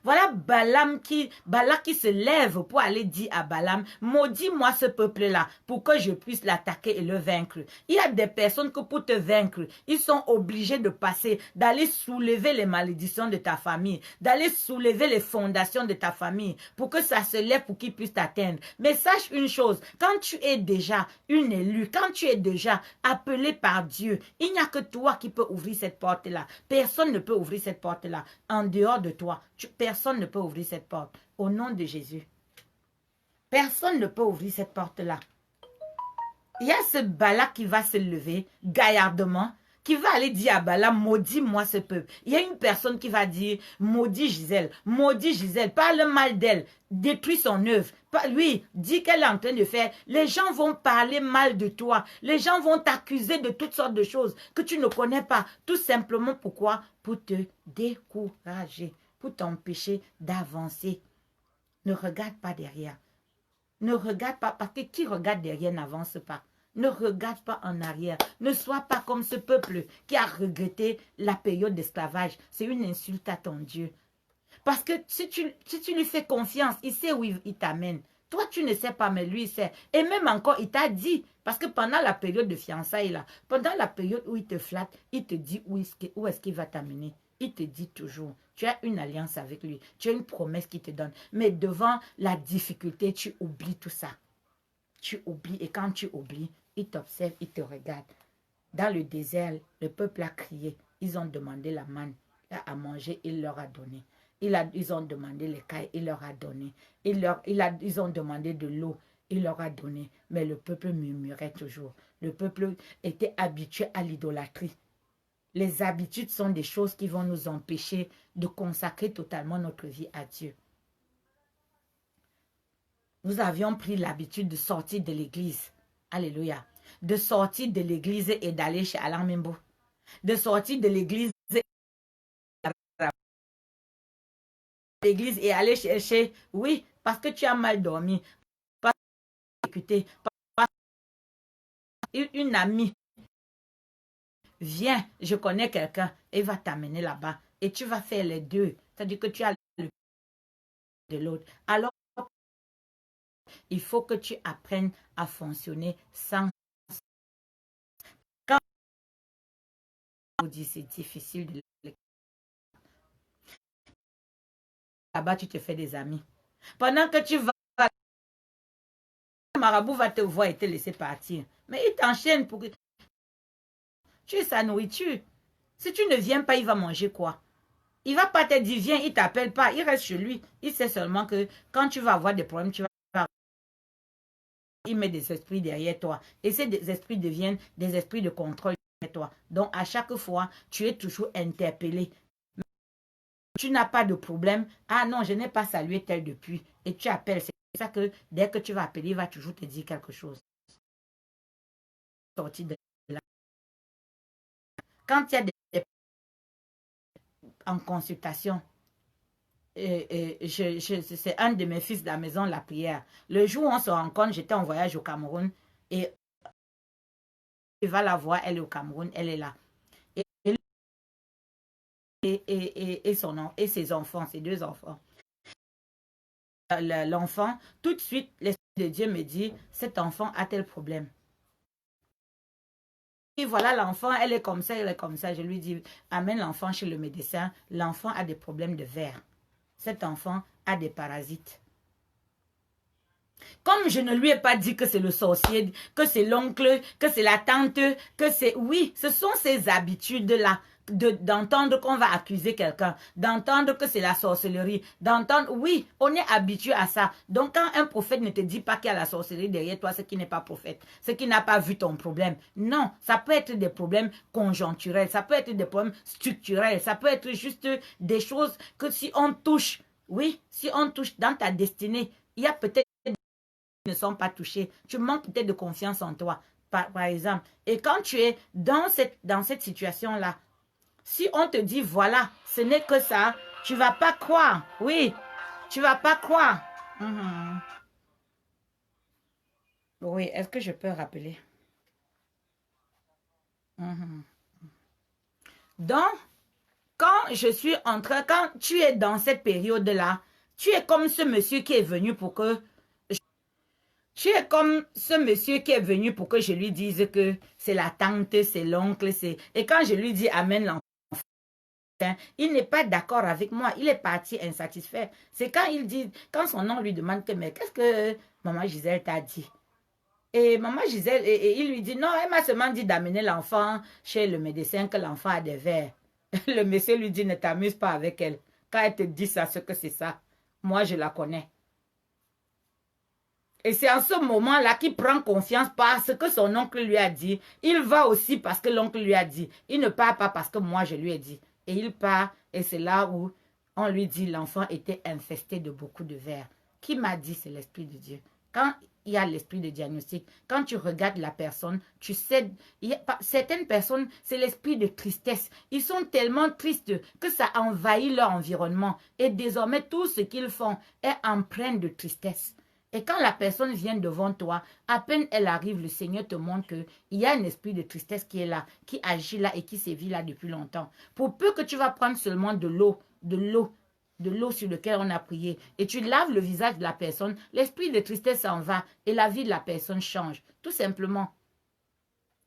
Voilà Balak qui se lève pour aller dire à Balaam, maudis-moi ce peuple-là pour que je puisse l'attaquer et le vaincre. Il y a des personnes que pour te vaincre, ils sont obligés de passer, d'aller soulever les malédictions de ta famille, d'aller soulever les fondations de ta famille pour que ça se lève pour qu'ils puissent t'atteindre. Mais sache une chose, quand tu es déjà une élue, quand tu es déjà appelé par Dieu, il n'y a que toi qui peux ouvrir cette porte-là. Personne ne peut ouvrir cette porte-là. En dehors de toi, personne ne peut ouvrir cette porte. Au nom de Jésus. Personne ne peut ouvrir cette porte-là. Il y a ce Balak qui va se lever gaillardement, qui va aller dire à Balaam, maudis-moi ce peuple. Il y a une personne qui va dire, maudis Gisèle, parle mal d'elle, détruis son œuvre. Lui, dis qu'elle est en train de faire. Les gens vont parler mal de toi. Les gens vont t'accuser de toutes sortes de choses que tu ne connais pas. Tout simplement pourquoi? Pour te décourager, pour t'empêcher d'avancer. Ne regarde pas derrière. Ne regarde pas, parce que qui regarde derrière n'avance pas. Ne regarde pas en arrière. Ne sois pas comme ce peuple qui a regretté la période d'esclavage. C'est une insulte à ton Dieu. Parce que si tu lui fais confiance, il sait où il t'amène. Toi, tu ne sais pas, mais lui, il sait. Et même encore, il t'a dit, parce que pendant la période de fiançailles, là, pendant la période où il te flatte, il te dit où est-ce qu'il va t'amener. Il te dit toujours, tu as une alliance avec lui, tu as une promesse qu'il te donne. Mais devant la difficulté, tu oublies tout ça. Tu oublies, et quand tu oublies, il t'observe, il te regarde. Dans le désert, le peuple a crié. Ils ont demandé la manne à manger, il leur a donné. Ils ont demandé les cailles, il leur a donné. Ils ont demandé de l'eau, il leur a donné. Mais le peuple murmurait toujours. Le peuple était habitué à l'idolâtrie. Les habitudes sont des choses qui vont nous empêcher de consacrer totalement notre vie à Dieu. Nous avions pris l'habitude de sortir de l'église. Alléluia. De sortir de l'église et d'aller chez Alain Mimbo. De sortir de l'église et aller chercher. Oui, parce que tu as mal dormi. Parce que une amie viens, je connais quelqu'un et va t'amener là-bas. Et tu vas faire les deux. C'est-à-dire que tu as le de l'autre. Alors, il faut que tu apprennes à fonctionner sans... Quand on dit c'est difficile de... Là-bas, tu te fais des amis. Pendant que tu vas... Le marabout va te voir et te laisser partir. Mais il t'enchaîne pour que... Tu es sa nourriture. Si tu ne viens pas, il va manger quoi? Il ne va pas te dire, viens, il ne t'appelle pas. Il reste chez lui. Il sait seulement que quand tu vas avoir des problèmes, tu vas... Il met des esprits derrière toi. Et ces esprits deviennent des esprits de contrôle derrière toi. Donc, à chaque fois, tu es toujours interpellé. Tu n'as pas de problème. Ah non, je n'ai pas salué tel depuis. Et tu appelles. C'est ça que dès que tu vas appeler, il va toujours te dire quelque chose. sorti de là. Quand il y a en consultation, c'est un de mes fils de la maison, la prière. Le jour où on se rencontre, j'étais en voyage au Cameroun et il va la voir, elle est au Cameroun, elle est là. Et ses enfants, ses deux enfants. L'enfant, tout de suite, l'Esprit de Dieu me dit, cet enfant a tel problème. Et voilà l'enfant, elle est comme ça, elle est comme ça. Je lui dis, amène l'enfant chez le médecin. L'enfant a des problèmes de verre. Cet enfant a des parasites. Comme je ne lui ai pas dit que c'est le sorcier, que c'est l'oncle, que c'est la tante, que c'est... Oui, ce sont ces habitudes-là d'entendre qu'on va accuser quelqu'un, d'entendre que c'est la sorcellerie, d'entendre... Oui, on est habitué à ça. Donc, quand un prophète ne te dit pas qu'il y a la sorcellerie derrière toi, c'est qu'il n'est pas prophète, c'est qu'il n'a pas vu ton problème. Non, ça peut être des problèmes conjoncturels, ça peut être des problèmes structurels, ça peut être juste des choses que si on touche, oui, si on touche dans ta destinée, il y a peut-être ne sont pas touchés. Tu manques peut-être de confiance en toi, par exemple. Et quand tu es dans cette situation-là, si on te dit, voilà, ce n'est que ça, tu ne vas pas croire. Oui, tu ne vas pas croire. Oui, est-ce que je peux rappeler? Donc, quand je suis en train, quand tu es dans cette période-là, tu es comme ce monsieur qui est venu pour que tu es comme ce monsieur qui est venu pour que je lui dise que c'est la tante, c'est l'oncle, c'est... Et quand je lui dis amène l'enfant, il n'est pas d'accord avec moi. Il est parti insatisfait. C'est quand il dit, quand son nom lui demande que, mais qu'est-ce que maman Gisèle t'a dit? Et maman Gisèle, et il lui dit, non, elle m'a seulement dit d'amener l'enfant chez le médecin, que l'enfant a des vers. Le monsieur lui dit, ne t'amuse pas avec elle. Quand elle te dit ça, c'est que c'est ça. Moi, je la connais. Et c'est en ce moment-là qu'il prend confiance parce que son oncle lui a dit. Il va aussi parce que l'oncle lui a dit. Il ne part pas parce que moi je lui ai dit. Et il part et c'est là où on lui dit l'enfant était infesté de beaucoup de vers. Qui m'a dit c'est l'Esprit de Dieu. Quand il y a l'esprit de diagnostic, quand tu regardes la personne, tu sais, certaines personnes, c'est l'esprit de tristesse. Ils sont tellement tristes que ça envahit leur environnement. Et désormais, tout ce qu'ils font est empreint de tristesse. Et quand la personne vient devant toi, à peine elle arrive, le Seigneur te montre qu'il y a un esprit de tristesse qui est là, qui agit là et qui sévit là depuis longtemps. Pour peu que tu vas prendre seulement de l'eau sur laquelle on a prié, et tu laves le visage de la personne, l'esprit de tristesse s'en va et la vie de la personne change. Tout simplement.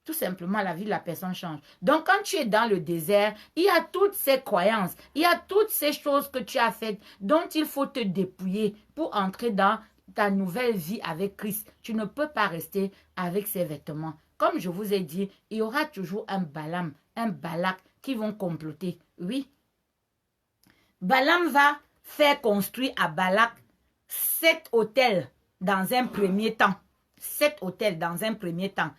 Tout simplement, la vie de la personne change. Donc, quand tu es dans le désert, il y a toutes ces croyances, il y a toutes ces choses que tu as faites dont il faut te dépouiller pour entrer dans ta nouvelle vie avec Christ. Tu ne peux pas rester avec ces vêtements. Comme je vous ai dit, il y aura toujours un Balaam, un Balak qui vont comploter. Oui. Balaam va faire construire à Balak 7 hôtels dans un premier temps. 7 hôtels dans un premier temps.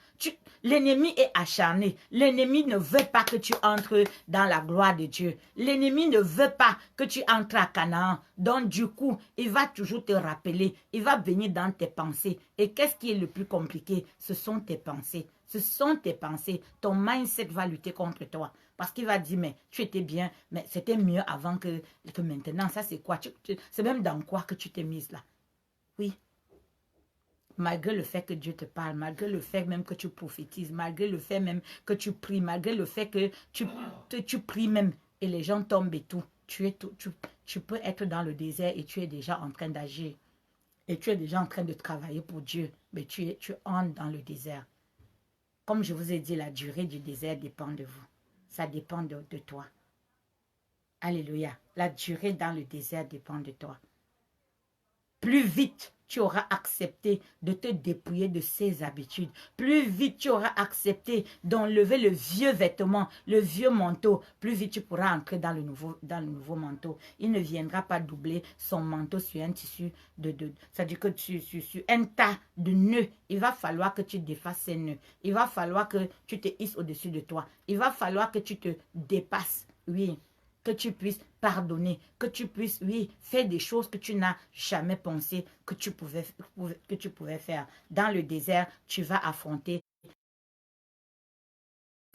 L'ennemi est acharné. L'ennemi ne veut pas que tu entres dans la gloire de Dieu. L'ennemi ne veut pas que tu entres à Canaan. Donc du coup, il va toujours te rappeler. Il va venir dans tes pensées. Et qu'est-ce qui est le plus compliqué? Ce sont tes pensées. Ce sont tes pensées. Ton mindset va lutter contre toi. Parce qu'il va dire, mais tu étais bien, mais c'était mieux avant que maintenant. Ça, c'est quoi? C'est même dans quoi que tu t'es mise là? Oui. Malgré le fait que Dieu te parle, malgré le fait même que tu prophétises, malgré le fait même que tu pries, malgré le fait que tu pries même et les gens tombent et tout, tu peux être dans le désert et tu es déjà en train d'agir. Et tu es déjà en train de travailler pour Dieu, mais tu entres dans le désert. Comme je vous ai dit, la durée du désert dépend de vous. Ça dépend de toi. Alléluia. La durée dans le désert dépend de toi. Plus vite tu auras accepté de te dépouiller de ces habitudes. Plus vite tu auras accepté d'enlever le vieux vêtement, le vieux manteau. Plus vite tu pourras entrer dans le nouveau manteau. Il ne viendra pas doubler son manteau sur un tissu c'est-à-dire que sur un tas de nœuds. Il va falloir que tu défasses ces nœuds. Il va falloir que tu te hisses au-dessus de toi. Il va falloir que tu te dépasses. Oui. Que tu puisses pardonner, que tu puisses, oui, faire des choses que tu n'as jamais pensé que tu pouvais faire. Dans le désert, tu vas affronter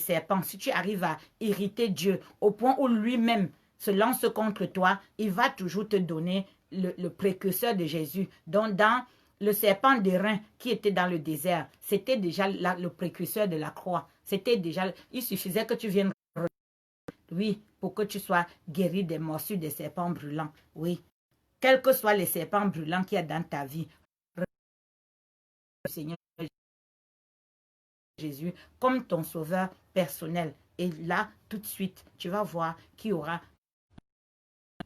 serpent, si tu arrives à irriter Dieu au point où lui-même se lance contre toi, il va toujours te donner le précurseur de Jésus. Donc, dans le serpent d'airain qui était dans le désert, c'était déjà le précurseur de la croix. C'était déjà, il suffisait que tu viennes, oui, pour que tu sois guéri des morsures des serpents brûlants. Oui, quels que soient les serpents brûlants qu'il y a dans ta vie, le Seigneur Jésus comme ton sauveur personnel. Et là, tout de suite, tu vas voir qu'il y aura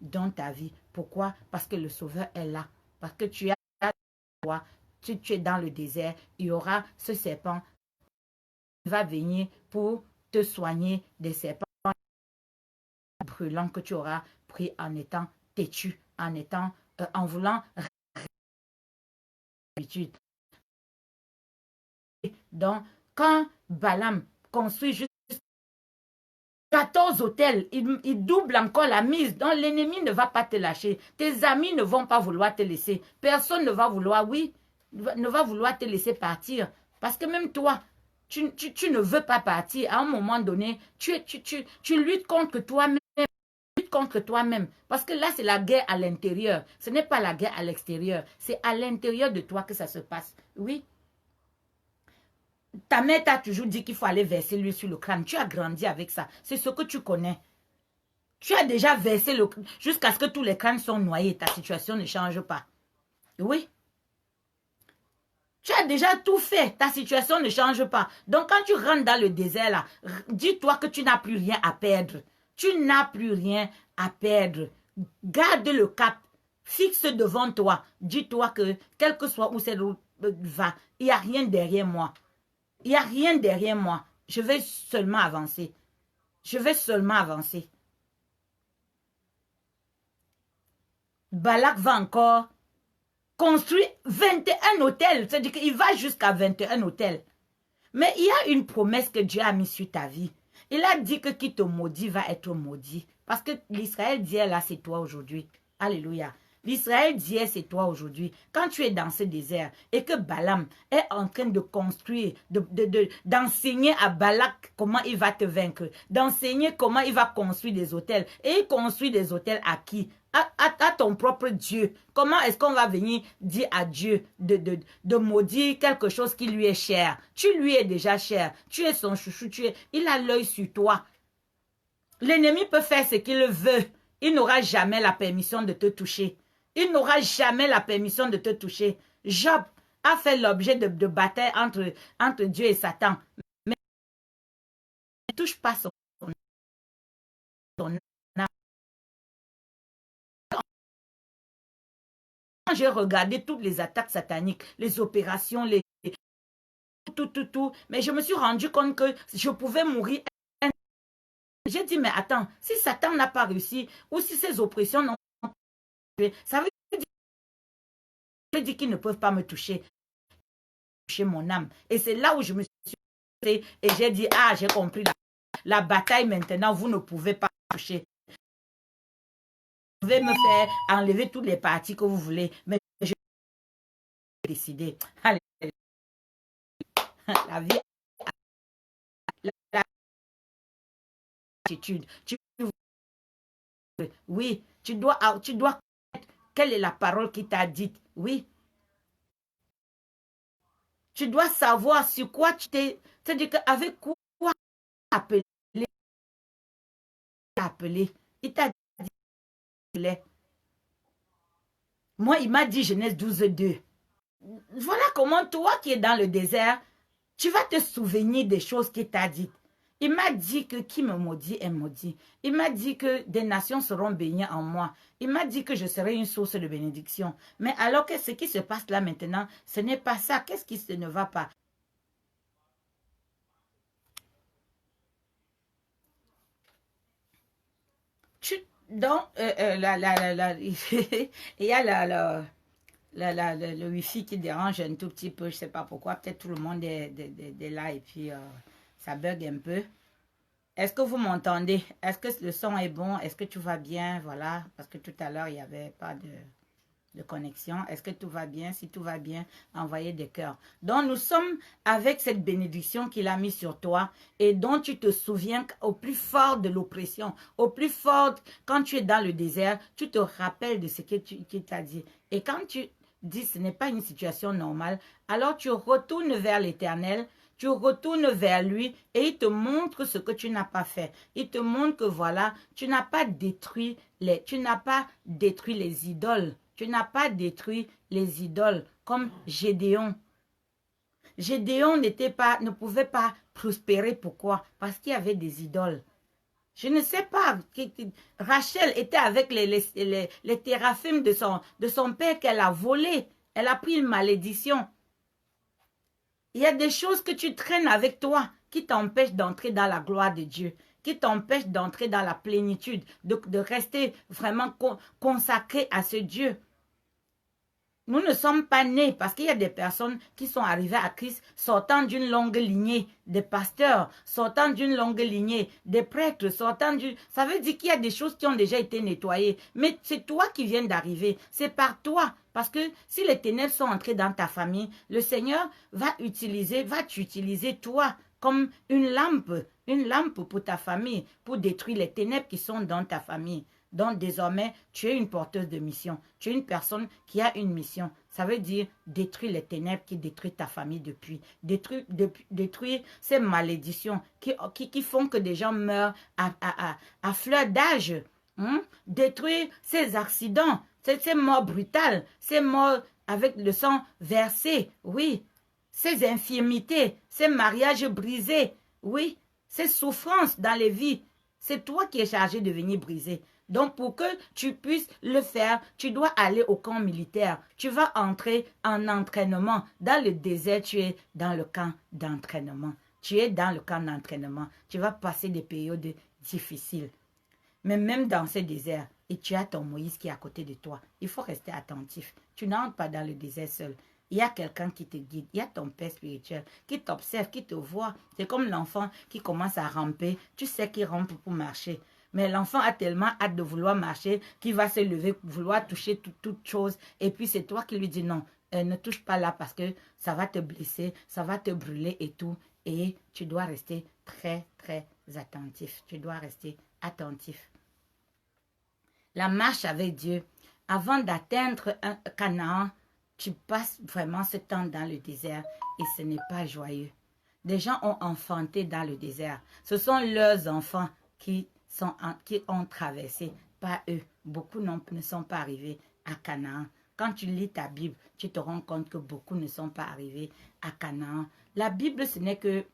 dans ta vie. Pourquoi? Parce que le sauveur est là. Parce que tu es dans le désert, il y aura ce serpent qui va venir pour te soigner des serpents brûlants que tu auras pris en étant têtu, en voulant habitude. Donc, quand Balaam construit juste 14 hôtels, il double encore la mise. Donc, l'ennemi ne va pas te lâcher. Tes amis ne vont pas vouloir te laisser. Personne ne va vouloir, ne va vouloir te laisser partir. Parce que même toi, tu ne veux pas partir. À un moment donné, tu luttes contre toi-même. Contre toi-même. Parce que là, c'est la guerre à l'intérieur. Ce n'est pas la guerre à l'extérieur. C'est à l'intérieur de toi que ça se passe. Oui. Ta mère t'a toujours dit qu'il faut aller verser l'huile sur le crâne. Tu as grandi avec ça. C'est ce que tu connais. Tu as déjà versé le crâne jusqu'à ce que tous les crânes soient noyés. Ta situation ne change pas. Oui. Tu as déjà tout fait. Ta situation ne change pas. Donc, quand tu rentres dans le désert, là, dis-toi que tu n'as plus rien à perdre. Tu n'as plus rien à perdre. Garde le cap. Fixe devant toi. Dis-toi que, quel que soit où cette route va, il n'y a rien derrière moi. Il n'y a rien derrière moi. Je vais seulement avancer. Je vais seulement avancer. Balak va encore construire 21 hôtels. C'est-à-dire qu'il va jusqu'à 21 hôtels. Mais il y a une promesse que Dieu a mise sur ta vie. Il a dit que qui te maudit va être maudit. Parce que l'Israël d'hier, là, c'est toi aujourd'hui. Alléluia. L'Israël d'hier, c'est toi aujourd'hui. Quand tu es dans ce désert et que Balaam est en train de construire, d'enseigner à Balak comment il va te vaincre, d'enseigner comment il va construire des hôtels. Et il construit des hôtels à qui? À ton propre Dieu. Comment est-ce qu'on va venir dire à Dieu de maudire quelque chose qui lui est cher? Tu lui es déjà cher. Tu es son chouchou. Il a l'œil sur toi. L'ennemi peut faire ce qu'il veut. Il n'aura jamais la permission de te toucher. Il n'aura jamais la permission de te toucher. Job a fait l'objet de bataille entre Dieu et Satan. Mais ne touche pas son âme. Quand j'ai regardé toutes les attaques sataniques, les opérations, tout, mais je me suis rendu compte que je pouvais mourir. J'ai dit, mais attends, si Satan n'a pas réussi, ou si ses oppressions n'ont pas réussi, ça veut dire qu'ils ne peuvent pas me toucher mon âme. Et c'est là où je me suis et j'ai dit, ah, j'ai compris la bataille maintenant, vous ne pouvez pas toucher. Vous pouvez me faire enlever toutes les parties que vous voulez, mais je vais décider. Allez, la vie, l'attitude. Oui, tu dois connaître quelle est la parole qui t'a dit. Oui. Tu dois savoir sur quoi tu t'es... C'est-à-dire qu'avec quoi appeler. Il t'a dit. Moi, il m'a dit Genèse 12:2. Voilà comment toi qui es dans le désert, tu vas te souvenir des choses qu'il t'a dites. Il m'a dit que qui me maudit est maudit. Il m'a dit que des nations seront bénies en moi. Il m'a dit que je serai une source de bénédiction. Mais alors que ce qui se passe là maintenant, ce n'est pas ça. Qu'est-ce qui ne va pas? Donc, il y a le wifi qui dérange un tout petit peu, je ne sais pas pourquoi, peut-être tout le monde est là et puis ça bug un peu. Est-ce que vous m'entendez? Est-ce que le son est bon? Est-ce que tout va bien? Voilà, parce que tout à l'heure, il n'y avait pas de... de connexion. Est-ce que tout va bien? Si tout va bien, envoyez des cœurs. Donc, nous sommes avec cette bénédiction qu'il a mis sur toi et dont tu te souviens au plus fort de l'oppression, au plus fort, quand tu es dans le désert, tu te rappelles de ce qu'il t'a dit. Et quand tu dis ce n'est pas une situation normale, alors tu retournes vers l'Éternel, tu retournes vers lui et il te montre ce que tu n'as pas fait. Il te montre que voilà, tu n'as pas détruit les idoles. Tu n'as pas détruit les idoles comme Gédéon. Gédéon ne pouvait pas prospérer. Pourquoi? Parce qu'il y avait des idoles. Je ne sais pas. Rachel était avec les théraphim de son père qu'elle a volé. Elle a pris une malédiction. Il y a des choses que tu traînes avec toi qui t'empêchent d'entrer dans la gloire de Dieu, qui t'empêchent d'entrer dans la plénitude, de rester vraiment consacré à ce Dieu. Nous ne sommes pas nés parce qu'il y a des personnes qui sont arrivées à Christ sortant d'une longue lignée de pasteurs, sortant d'une longue lignée de prêtres, sortant d'une... Ça veut dire qu'il y a des choses qui ont déjà été nettoyées. Mais c'est toi qui viens d'arriver. C'est par toi. Parce que si les ténèbres sont entrées dans ta famille, le Seigneur va t'utiliser toi comme une lampe pour ta famille, pour détruire les ténèbres qui sont dans ta famille. Donc désormais, tu es une porteuse de mission. Tu es une personne qui a une mission. Ça veut dire détruire les ténèbres qui détruisent ta famille depuis. Détruire ces malédictions qui font que des gens meurent à fleur d'âge. Détruire ces accidents, ces morts brutales, ces morts avec le sang versé. Oui. Ces infirmités, ces mariages brisés. Oui. Ces souffrances dans les vies. C'est toi qui es chargé de venir briser. Donc, pour que tu puisses le faire, tu dois aller au camp militaire. Tu vas entrer en entraînement. Dans le désert, tu es dans le camp d'entraînement. Tu es dans le camp d'entraînement. Tu vas passer des périodes difficiles. Mais même dans ce désert, et tu as ton Moïse qui est à côté de toi, il faut rester attentif. Tu n'entres pas dans le désert seul. Il y a quelqu'un qui te guide. Il y a ton père spirituel qui t'observe, qui te voit. C'est comme l'enfant qui commence à ramper. Tu sais qu'il rampe pour marcher. Mais l'enfant a tellement hâte de vouloir marcher qu'il va se lever, vouloir toucher toute chose. Et puis c'est toi qui lui dis non, ne touche pas là parce que ça va te blesser, ça va te brûler et tout. Et tu dois rester très, très attentif. Tu dois rester attentif. La marche avec Dieu, avant d'atteindre un Canaan, tu passes vraiment ce temps dans le désert et ce n'est pas joyeux. Des gens ont enfanté dans le désert. Ce sont leurs enfants qui ont traversé, pas eux. Beaucoup ne sont pas arrivés à Canaan. Quand tu lis ta Bible, tu te rends compte que beaucoup ne sont pas arrivés à Canaan. La Bible, ce n'est que...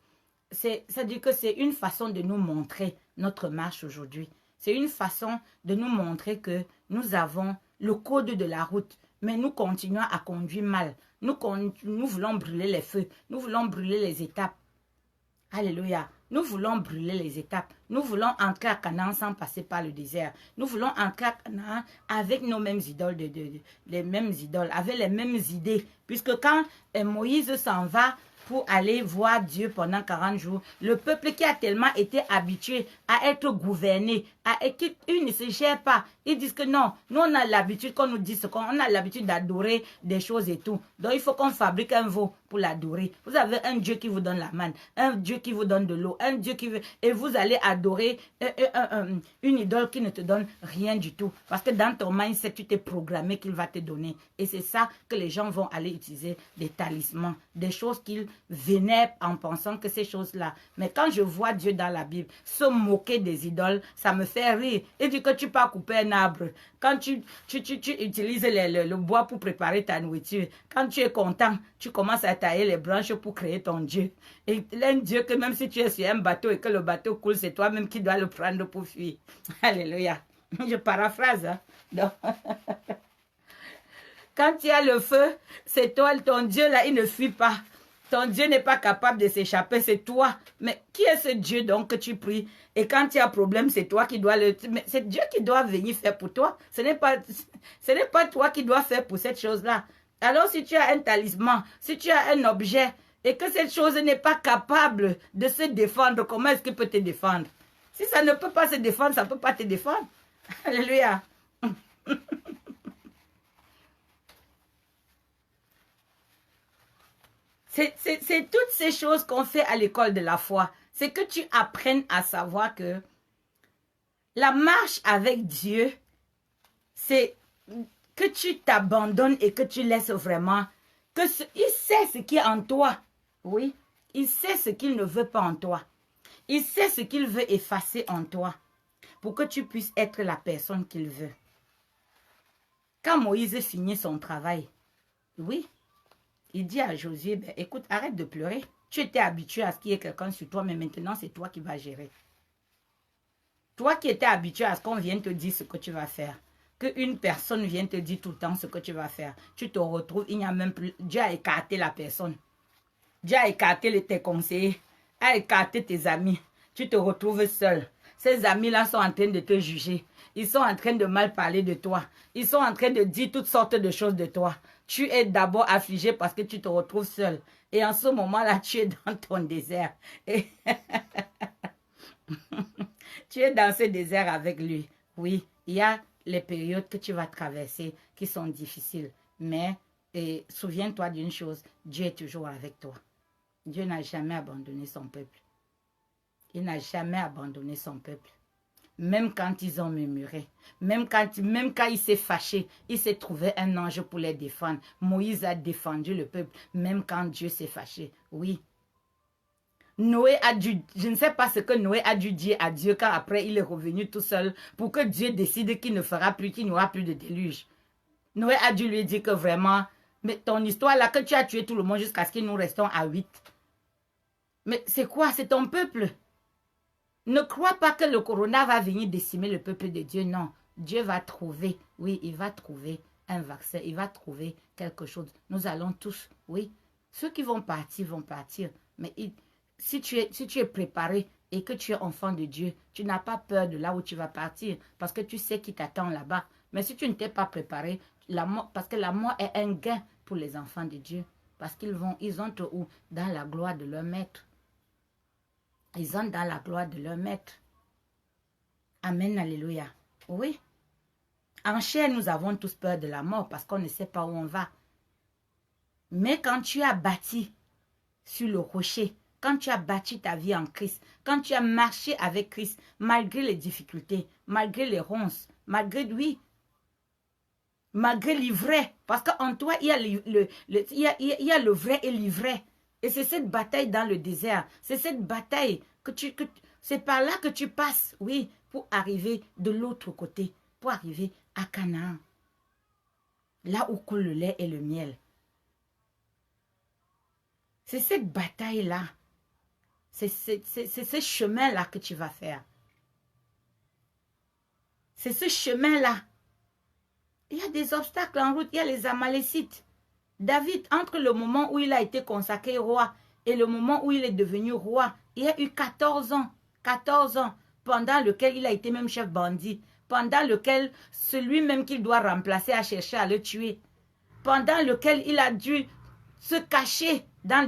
C'est-à-dire que c'est une façon de nous montrer notre marche aujourd'hui. C'est une façon de nous montrer que nous avons le code de la route, mais nous continuons à conduire mal. Nous voulons brûler les feux. Nous voulons brûler les étapes. Alléluia. Nous voulons brûler les étapes. Nous voulons entrer à Canaan sans passer par le désert. Nous voulons entrer à Canaan avec nos mêmes idoles, les mêmes idoles, avec les mêmes idées. Puisque quand Moïse s'en va pour aller voir Dieu pendant 40 jours, le peuple qui a tellement été habitué à être gouverné, ils ne se gèrent pas. Ils disent que non, nous on a l'habitude qu'on nous dise on a l'habitude d'adorer des choses et tout. Donc il faut qu'on fabrique un veau pour l'adorer. Vous avez un Dieu qui vous donne la manne, un Dieu qui vous donne de l'eau, un Dieu qui veut... Et vous allez adorer une idole qui ne te donne rien du tout. Parce que dans ton mindset, tu t'es programmé qu'il va te donner. Et c'est ça que les gens vont aller utiliser, des talismans, des choses qu'ils vénèrent en pensant que ces choses-là. Mais quand je vois Dieu dans la Bible se moquer des idoles, ça me fait rire. Il dit que tu peux couper un arbre. Quand tu utilises le bois pour préparer ta nourriture, quand tu es content, tu commences à tailler les branches pour créer ton Dieu. Et un Dieu que même si tu es sur un bateau et que le bateau coule, c'est toi-même qui dois le prendre pour fuir. Alléluia. Je paraphrase. Hein? Donc, quand il y a le feu, c'est toi, ton Dieu là, il ne fuit pas. Ton Dieu n'est pas capable de s'échapper, c'est toi. Mais qui est ce Dieu donc que tu pries? Et quand il y a problème, c'est toi qui dois le... Mais c'est Dieu qui doit venir faire pour toi. Ce n'est pas toi qui dois faire pour cette chose-là. Alors si tu as un talisman, si tu as un objet, et que cette chose n'est pas capable de se défendre, comment est-ce qu'il peut te défendre? Si ça ne peut pas se défendre, ça ne peut pas te défendre. Alléluia. C'est toutes ces choses qu'on fait à l'école de la foi. C'est que tu apprennes à savoir que la marche avec Dieu, c'est que tu t'abandonnes et que tu laisses vraiment, il sait ce qui est en toi. Oui, il sait ce qu'il ne veut pas en toi. Il sait ce qu'il veut effacer en toi pour que tu puisses être la personne qu'il veut. Quand Moïse finit son travail, oui, il dit à Josué, ben, écoute, arrête de pleurer. Tu étais habitué à ce qu'il y ait quelqu'un sur toi, mais maintenant c'est toi qui vas gérer. Toi qui étais habitué à ce qu'on vienne te dire ce que tu vas faire, qu'une personne vienne te dire tout le temps ce que tu vas faire, tu te retrouves, il n'y a même plus, Dieu a écarté la personne. Dieu a écarté tes conseillers, a écarté tes amis. Tu te retrouves seul. Ces amis-là sont en train de te juger. Ils sont en train de mal parler de toi. Ils sont en train de dire toutes sortes de choses de toi. Tu es d'abord affligé parce que tu te retrouves seul. Et en ce moment-là, tu es dans ton désert. Et tu es dans ce désert avec lui. Oui, il y a les périodes que tu vas traverser qui sont difficiles. Mais souviens-toi d'une chose, Dieu est toujours avec toi. Dieu n'a jamais abandonné son peuple. Il n'a jamais abandonné son peuple. Même quand ils ont murmuré, même quand il s'est fâché, il s'est trouvé un ange pour les défendre. Moïse a défendu le peuple, même quand Dieu s'est fâché. Oui. Noé a dû, je ne sais pas ce que Noé a dû dire à Dieu quand après il est revenu tout seul pour que Dieu décide qu'il ne fera plus, qu'il n'y aura plus de déluge. Noé a dû lui dire que vraiment, mais ton histoire là, que tu as tué tout le monde jusqu'à ce que nous restons à 8. Mais c'est quoi? C'est ton peuple. Ne crois pas que le corona va venir décimer le peuple de Dieu. Non, Dieu va trouver, oui, il va trouver un vaccin, il va trouver quelque chose. Nous allons tous, oui. Ceux qui vont partir. Mais si tu es préparé et que tu es enfant de Dieu, tu n'as pas peur de là où tu vas partir parce que tu sais qui t'attend là-bas. Mais si tu ne t'es pas préparé, parce que la mort est un gain pour les enfants de Dieu. Parce ils entrent où? Dans la gloire de leur maître. Ils entrent dans la gloire de leur maître. Amen, alléluia. Oui. En chair, nous avons tous peur de la mort parce qu'on ne sait pas où on va. Mais quand tu as bâti sur le rocher, quand tu as bâti ta vie en Christ, quand tu as marché avec Christ, malgré les difficultés, malgré les ronces, malgré l'ivraie, parce qu'en toi, il y a le vrai et l'ivraie. Et c'est cette bataille dans le désert, c'est cette bataille c'est par là que tu passes, oui, pour arriver de l'autre côté, pour arriver à Canaan, là où coule le lait et le miel. C'est cette bataille-là, c'est ce chemin-là que tu vas faire. C'est ce chemin-là. Il y a des obstacles en route, il y a les Amalécites. David, entre le moment où il a été consacré roi et le moment où il est devenu roi, il y a eu 14 ans. 14 ans, pendant lequel il a été même chef bandit, pendant lequel celui même qu'il doit remplacer a cherché à le tuer, pendant lequel il a dû se cacher dans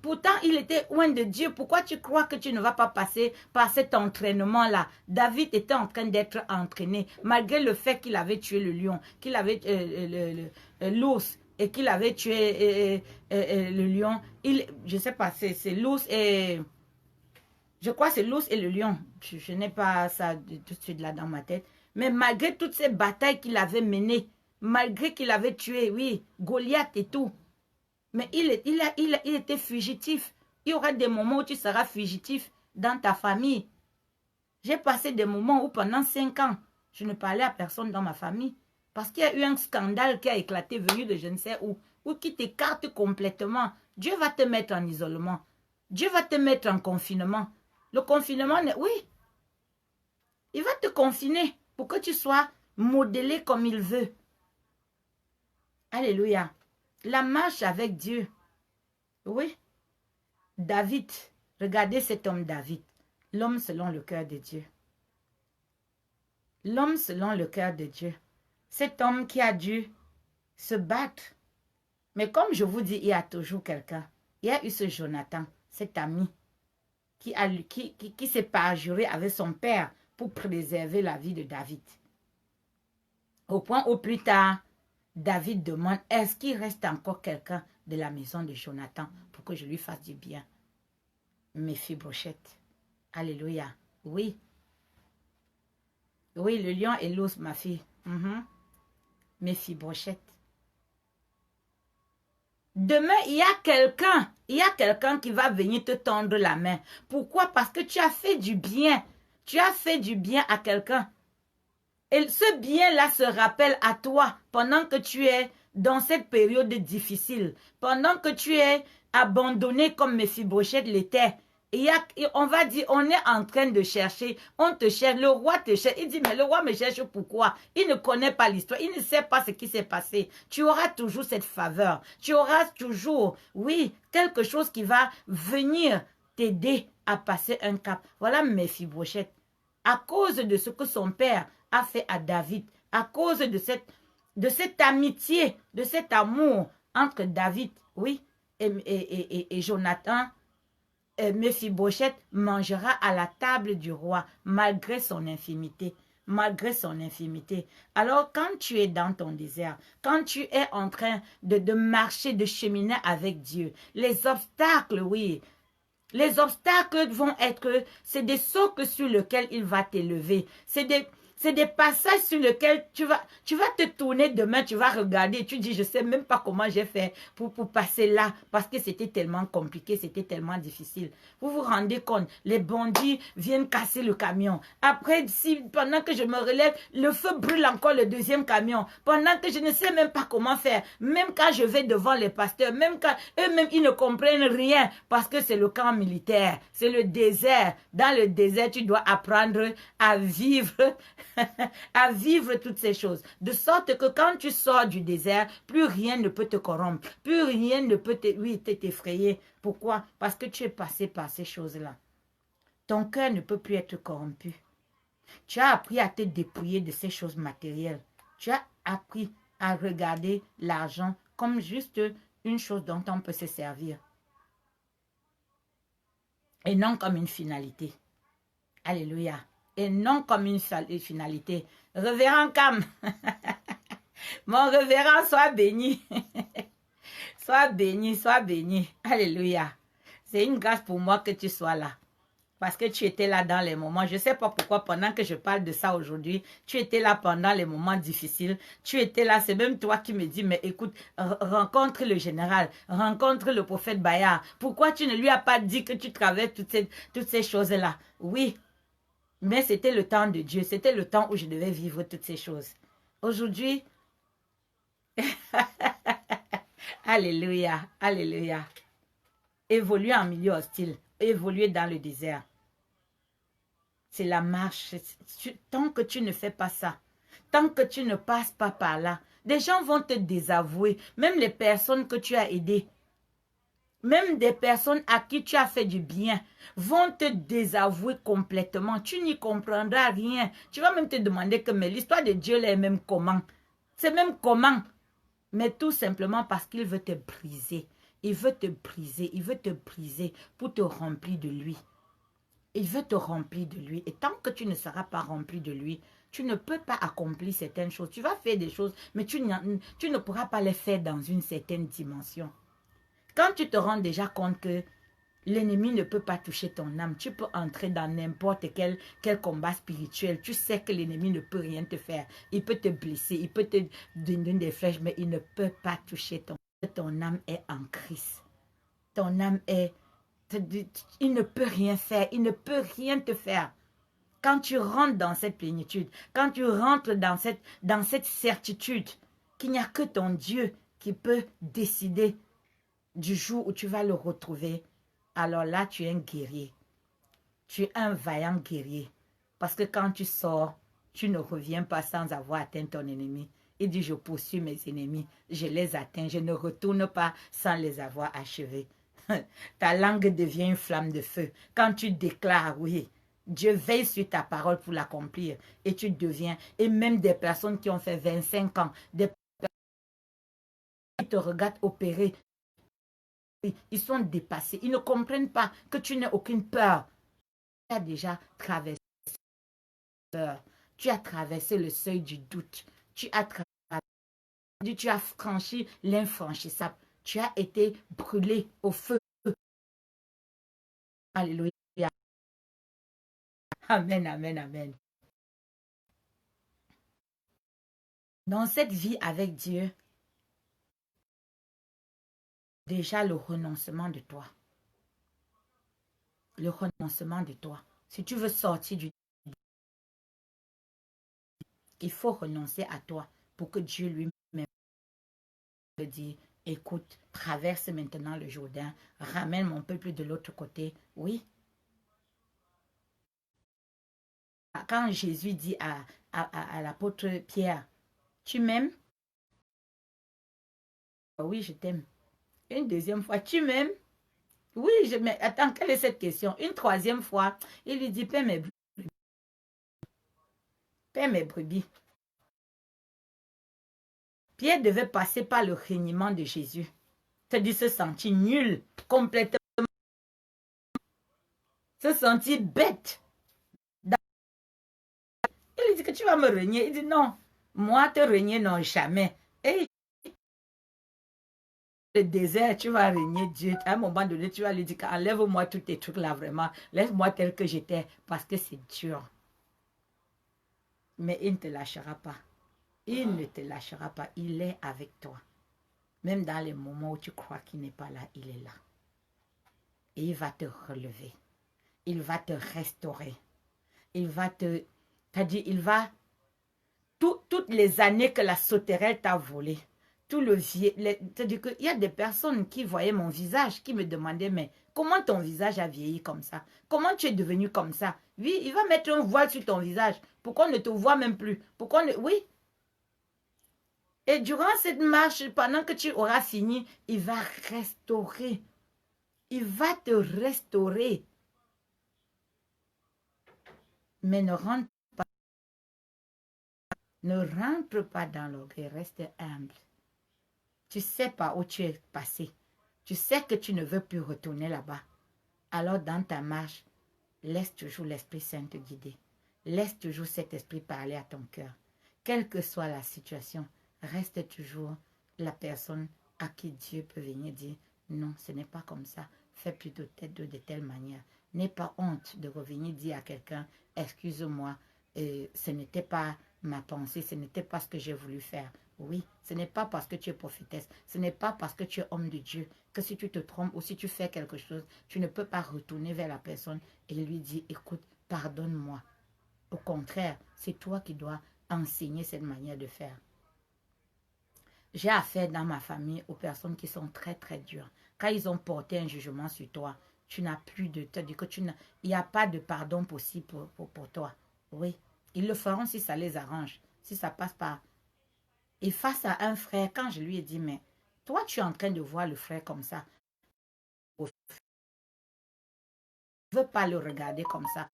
pourtant, il était loin de Dieu. Pourquoi tu crois que tu ne vas pas passer par cet entraînement-là? David était en train d'être entraîné, malgré le fait qu'il avait tué le lion, qu'il avait l'ours et qu'il avait tué le lion. Je ne sais pas, c'est l'ours et... Je crois que c'est l'ours et le lion. Je n'ai pas ça tout de suite là dans ma tête. Mais malgré toutes ces batailles qu'il avait menées, malgré qu'il avait tué, oui, Goliath et tout, mais il était fugitif. Il y aura des moments où tu seras fugitif dans ta famille. J'ai passé des moments où pendant 5 ans, je ne parlais à personne dans ma famille. Parce qu'il y a eu un scandale qui a éclaté venu de je ne sais où qui t'écarte complètement. Dieu va te mettre en isolement. Dieu va te mettre en confinement. Le confinement, oui, il va te confiner pour que tu sois modelé comme il veut. Alléluia. La marche avec Dieu. Oui. David, regardez cet homme David. L'homme selon le cœur de Dieu. L'homme selon le cœur de Dieu. Cet homme qui a dû se battre. Mais comme je vous dis, il y a toujours quelqu'un. Il y a eu ce Jonathan, cet ami, qui s'est parjuré avec son père pour préserver la vie de David. Au point où plus tard, David demande, est-ce qu'il reste encore quelqu'un de la maison de Jonathan pour que je lui fasse du bien. Méphi-Brochette. Alléluia. Oui. Oui, le lion et l'ours, ma fille. Méphi-Brochette. Demain, il y a quelqu'un qui va venir te tendre la main. Pourquoi? Parce que tu as fait du bien. Tu as fait du bien à quelqu'un. Et ce bien-là se rappelle à toi pendant que tu es dans cette période difficile, pendant que tu es abandonné comme Méphi-Brochette l'était. On va dire, on est en train de chercher, on te cherche, le roi te cherche. Il dit, mais le roi me cherche pourquoi? Il ne connaît pas l'histoire, il ne sait pas ce qui s'est passé. Tu auras toujours cette faveur, tu auras toujours, oui, quelque chose qui va venir t'aider à passer un cap. Voilà Méphi-Brochette. À cause de ce que son père a fait à David, à cause de cette amitié, de cet amour entre David, oui, et Jonathan, Méphi-Brochette mangera à la table du roi malgré son infimité. Malgré son infimité. Alors, quand tu es dans ton désert, quand tu es en train de marcher, de cheminer avec Dieu, les obstacles, oui, les obstacles vont être, c'est des socles sur lesquels il va t'élever. C'est des passages sur lesquels tu vas te tourner demain, tu vas regarder, tu dis, je ne sais même pas comment j'ai fait pour passer là, parce que c'était tellement compliqué, c'était tellement difficile. Vous vous rendez compte, les bandits viennent casser le camion. Après, pendant que je me relève, le feu brûle encore le deuxième camion. Pendant que je ne sais même pas comment faire, même quand je vais devant les pasteurs, même quand eux-mêmes, ils ne comprennent rien, parce que c'est le camp militaire, c'est le désert. Dans le désert, tu dois apprendre à vivre à vivre toutes ces choses. De sorte que quand tu sors du désert, plus rien ne peut te corrompre. Plus rien ne peut t'effrayer. Pourquoi? Parce que tu es passé par ces choses-là. Ton cœur ne peut plus être corrompu. Tu as appris à te dépouiller de ces choses matérielles. Tu as appris à regarder l'argent comme juste une chose dont on peut se servir. Et non comme une finalité. Alléluia. Et non comme une finalité. Révérend Cam, mon révérend, sois béni. Sois béni, sois béni. Alléluia. C'est une grâce pour moi que tu sois là. Parce que tu étais là dans les moments. Je ne sais pas pourquoi pendant que je parle de ça aujourd'hui, tu étais là pendant les moments difficiles. Tu étais là, c'est même toi qui me dis, mais écoute, rencontre le général, rencontre le prophète Bayard. Pourquoi tu ne lui as pas dit que tu traverses toutes ces choses-là? Oui. Mais c'était le temps de Dieu. C'était le temps où je devais vivre toutes ces choses. Aujourd'hui, alléluia, alléluia. Évoluer en milieu hostile, évoluer dans le désert. C'est la marche. Tant que tu ne fais pas ça, tant que tu ne passes pas par là, des gens vont te désavouer. Même les personnes que tu as aidées. Même des personnes à qui tu as fait du bien vont te désavouer complètement. Tu n'y comprendras rien. Tu vas même te demander que mais l'histoire de Dieu là est même comment? C'est même comment? Mais tout simplement parce qu'il veut te briser. Il veut te briser. Il veut te briser pour te remplir de lui. Il veut te remplir de lui. Et tant que tu ne seras pas rempli de lui, tu ne peux pas accomplir certaines choses. Tu vas faire des choses, mais tu ne pourras pas les faire dans une certaine dimension. Quand tu te rends déjà compte que l'ennemi ne peut pas toucher ton âme, tu peux entrer dans n'importe quel combat spirituel. Tu sais que l'ennemi ne peut rien te faire. Il peut te blesser, il peut te donner des flèches, mais il ne peut pas toucher ton âme est en Christ. Ton âme est... Il ne peut rien faire, il ne peut rien te faire. Quand tu rentres dans cette plénitude, quand tu rentres dans cette certitude qu'il n'y a que ton Dieu qui peut décider du jour où tu vas le retrouver, alors là, tu es un guerrier. Tu es un vaillant guerrier. Parce que quand tu sors, tu ne reviens pas sans avoir atteint ton ennemi. Il dit, je poursuis mes ennemis, je les atteins, je ne retourne pas sans les avoir achevés. Ta langue devient une flamme de feu. Quand tu déclares, oui, Dieu veille sur ta parole pour l'accomplir. Et tu deviens, et même des personnes qui ont fait 25 ans, des personnes qui te regardent opérer, ils sont dépassés. Ils ne comprennent pas que tu n'as aucune peur. Tu as déjà traversé la peur. Tu as traversé le seuil du doute. Tu as franchi l'infranchissable. Tu as été brûlé au feu. Alléluia. Amen, amen, amen. Dans cette vie avec Dieu, déjà le renoncement de toi. Le renoncement de toi. Si tu veux sortir du... Il faut renoncer à toi pour que Dieu lui-même te dise, écoute, traverse maintenant le Jourdain, ramène mon peuple de l'autre côté. Oui. Quand Jésus dit à l'apôtre Pierre, tu m'aimes? Oui, je t'aime. Une deuxième fois, tu m'aimes? Oui, je m'aime. Attends, quelle est cette question? Une troisième fois, il lui dit, paie mes brebis. Paie mes brebis. Pierre devait passer par le reniement de Jésus. C'est-à-dire se sentir nul, complètement. Se sentir bête. Il lui dit que tu vas me renier. Il dit non, moi te renier, non, jamais. Et le désert, tu vas régner Dieu. À un moment donné, tu vas lui dire enlève-moi tous tes trucs là, vraiment. Laisse-moi tel que j'étais, parce que c'est dur. Mais il ne te lâchera pas. Il ne te lâchera pas. Il est avec toi. Même dans les moments où tu crois qu'il n'est pas là, il est là. Et il va te relever. Il va te restaurer. Il va te... C'est-à-dire, il va... toutes les années que la sauterelle t'a volé, tout le vieux... C'est-à-dire qu'il y a des personnes qui voyaient mon visage, qui me demandaient, mais comment ton visage a vieilli comme ça? Comment tu es devenu comme ça? Oui, il va mettre un voile sur ton visage. Pourquoi on ne te voit même plus? Pourquoi ne... Oui. Et durant cette marche, pendant que tu auras fini, il va restaurer. Il va te restaurer. Mais ne rentre pas dans l'orgueil, reste humble. Tu sais pas où tu es passé. Tu sais que tu ne veux plus retourner là-bas. Alors dans ta marche, laisse toujours l'Esprit Saint te guider. Laisse toujours cet esprit parler à ton cœur. Quelle que soit la situation, reste toujours la personne à qui Dieu peut venir dire non, ce n'est pas comme ça. Fais plutôt de telle manière. N'aie pas honte de revenir dire à quelqu'un, excuse-moi, ce n'était pas ma pensée, ce n'était pas ce que j'ai voulu faire. Oui, ce n'est pas parce que tu es prophétesse, ce n'est pas parce que tu es homme de Dieu que si tu te trompes ou si tu fais quelque chose, tu ne peux pas retourner vers la personne et lui dire, écoute, pardonne-moi. Au contraire, c'est toi qui dois enseigner cette manière de faire. J'ai affaire dans ma famille aux personnes qui sont très très dures. Quand ils ont porté un jugement sur toi, tu n'as plus de... il n'y a pas de pardon possible pour toi. Oui, ils le feront si ça les arrange, si ça passe par... Et face à un frère, quand je lui ai dit, mais toi tu es en train de voir le frère comme ça. Je ne veux pas le regarder comme ça.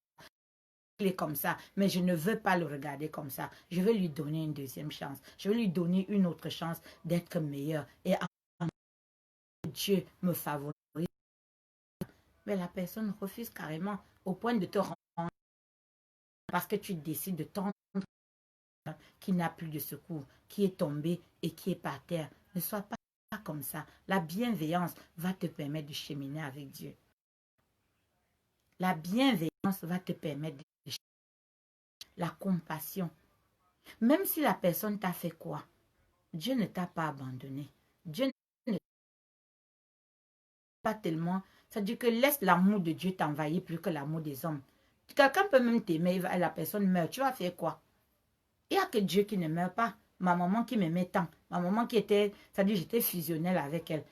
Il est comme ça, mais je ne veux pas le regarder comme ça. Je veux lui donner une deuxième chance. Je veux lui donner une autre chance d'être meilleur. Et Dieu me favorise. Mais la personne refuse carrément au point de te rendre parce que tu décides de tendre qui n'a plus de secours, qui est tombé et qui est par terre. Ne sois pas comme ça. La bienveillance va te permettre de cheminer avec Dieu. La bienveillance va te permettre de cheminer. La compassion. Même si la personne t'a fait quoi, Dieu ne t'a pas abandonné. Dieu ne t'a pas tellement... C'est-à-dire que laisse l'amour de Dieu t'envahir plus que l'amour des hommes. Quelqu'un peut même t'aimer et la personne meurt. Tu vas faire quoi? Il n'y a que Dieu qui ne meurt pas. Ma maman qui m'aimait tant. Ma maman qui était... C'est-à-dire j'étais fusionnelle avec elle.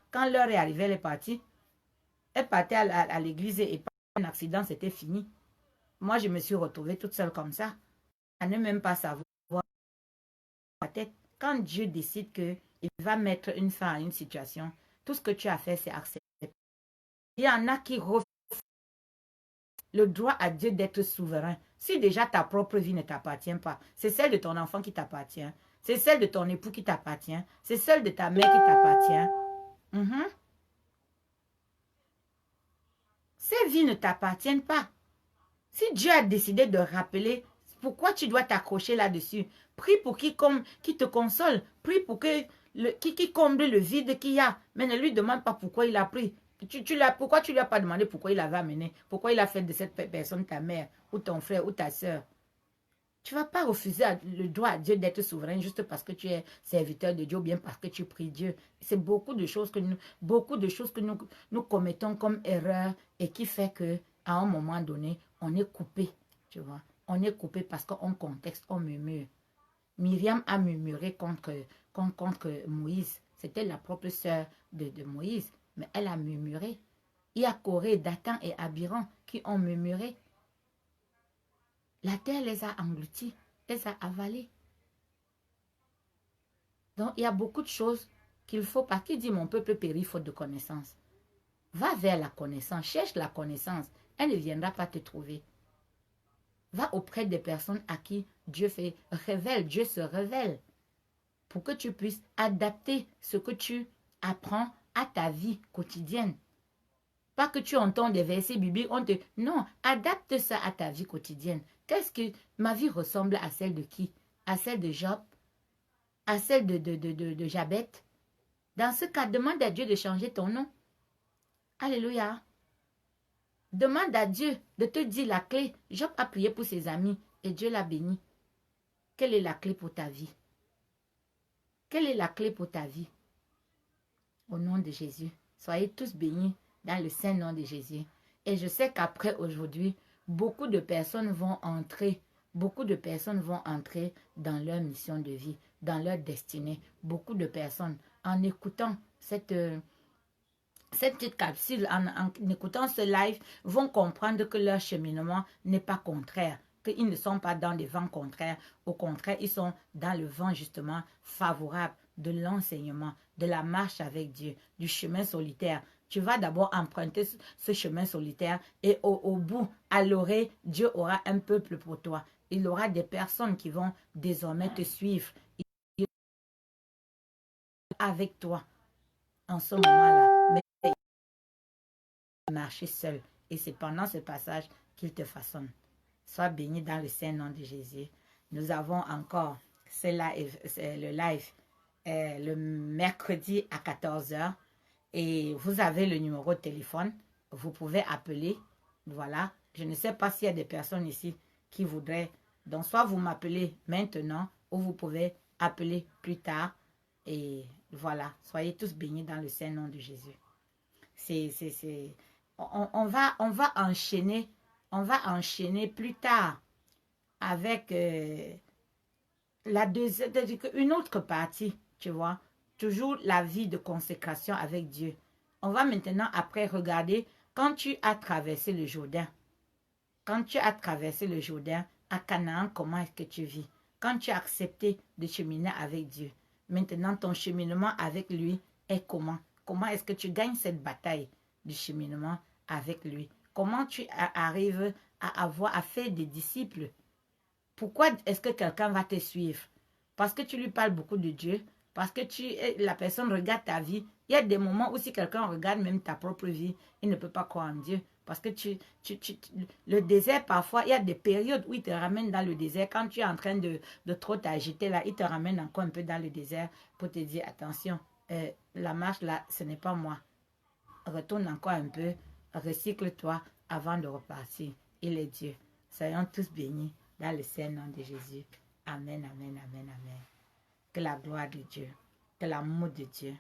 Quand l'heure est arrivée, elle est partie. Elle partait à l'église et par un accident, c'était fini. Moi, je me suis retrouvée toute seule comme ça. À ne même pas savoir la tête. Quand Dieu décide qu'il va mettre une fin à une situation, tout ce que tu as fait, c'est accepter. Il y en a qui refusent le droit à Dieu d'être souverain. Si déjà ta propre vie ne t'appartient pas, c'est celle de ton enfant qui t'appartient. C'est celle de ton époux qui t'appartient. C'est celle de ta mère qui t'appartient. Ces vies ne t'appartiennent pas. Si Dieu a décidé de rappeler, pourquoi tu dois t'accrocher là-dessus? Prie pour qui te console. Prie pour que qui comble le vide qu'il y a. Mais ne lui demande pas pourquoi il a pris. Pourquoi tu lui as pas demandé pourquoi il avait amené, pourquoi il a fait de cette personne ta mère, ou ton frère, ou ta soeur. Tu ne vas pas refuser le droit à Dieu d'être souverain juste parce que tu es serviteur de Dieu ou bien parce que tu pries Dieu. C'est beaucoup de choses que nous commettons comme erreur et qui fait que à un moment donné, on est coupé. Tu vois, on est coupé parce qu'on contexte, on murmure. Myriam a murmuré contre Moïse. C'était la propre sœur de Moïse, mais elle a murmuré. Il y a Corée, Dathan et Abiram qui ont murmuré. La terre les a engloutis, les a avalés. Donc, il y a beaucoup de choses qu'il faut pas. Qui dit mon peuple périt faute de connaissance? Va vers la connaissance, cherche la connaissance. Elle ne viendra pas te trouver. Va auprès des personnes à qui Dieu Dieu se révèle. Pour que tu puisses adapter ce que tu apprends à ta vie quotidienne. Pas que tu entends des versets bibliques, non, adapte ça à ta vie quotidienne. Qu'est-ce que ma vie ressemble à celle de qui? À celle de Job? À celle de Jabet? Dans ce cas, demande à Dieu de changer ton nom. Alléluia. Demande à Dieu de te dire la clé. Job a prié pour ses amis et Dieu l'a béni. Quelle est la clé pour ta vie? Quelle est la clé pour ta vie? Au nom de Jésus, soyez tous bénis dans le saint nom de Jésus. Et je sais qu'après aujourd'hui, beaucoup de personnes vont entrer dans leur mission de vie, dans leur destinée. Beaucoup de personnes, en écoutant cette petite capsule, en écoutant ce live, vont comprendre que leur cheminement n'est pas contraire, qu'ils ne sont pas dans des vents contraires. Au contraire, ils sont dans le vent justement favorable de l'enseignement, de la marche avec Dieu, du chemin solitaire. Tu vas d'abord emprunter ce chemin solitaire et au bout, à l'orée, Dieu aura un peuple pour toi. Il aura des personnes qui vont désormais te suivre avec toi en ce moment-là. Mais marcher seul. Et c'est pendant ce passage qu'il te façonne. Sois béni dans le saint nom de Jésus. Nous avons encore le live le mercredi à 14 h. Et vous avez le numéro de téléphone. Vous pouvez appeler. Voilà. Je ne sais pas s'il y a des personnes ici qui voudraient. Donc, soit vous m'appelez maintenant ou vous pouvez appeler plus tard. Et voilà. Soyez tous bénis dans le saint nom de Jésus. On va enchaîner. On va enchaîner plus tard avec une autre partie, tu vois. Toujours la vie de consécration avec Dieu. On va maintenant après regarder quand tu as traversé le Jourdain. Quand tu as traversé le Jourdain à Canaan, comment est-ce que tu vis? Quand tu as accepté de cheminer avec Dieu. Maintenant, ton cheminement avec lui est comment? Comment est-ce que tu gagnes cette bataille du cheminement avec lui? Comment tu arrives à faire des disciples? Pourquoi est-ce que quelqu'un va te suivre? Parce que tu lui parles beaucoup de Dieu, parce que la personne regarde ta vie. Il y a des moments où si quelqu'un regarde même ta propre vie, il ne peut pas croire en Dieu. Parce que le désert, parfois, il y a des périodes où il te ramène dans le désert. Quand tu es en train de trop t'agiter, là, il te ramène encore un peu dans le désert pour te dire, attention, la marche là, ce n'est pas moi. Retourne encore un peu, recycle-toi avant de repartir. Il est Dieu. Soyons tous bénis dans le saint nom de Jésus. Amen, amen, amen, amen. Que la gloire de Dieu, que l'amour de Dieu,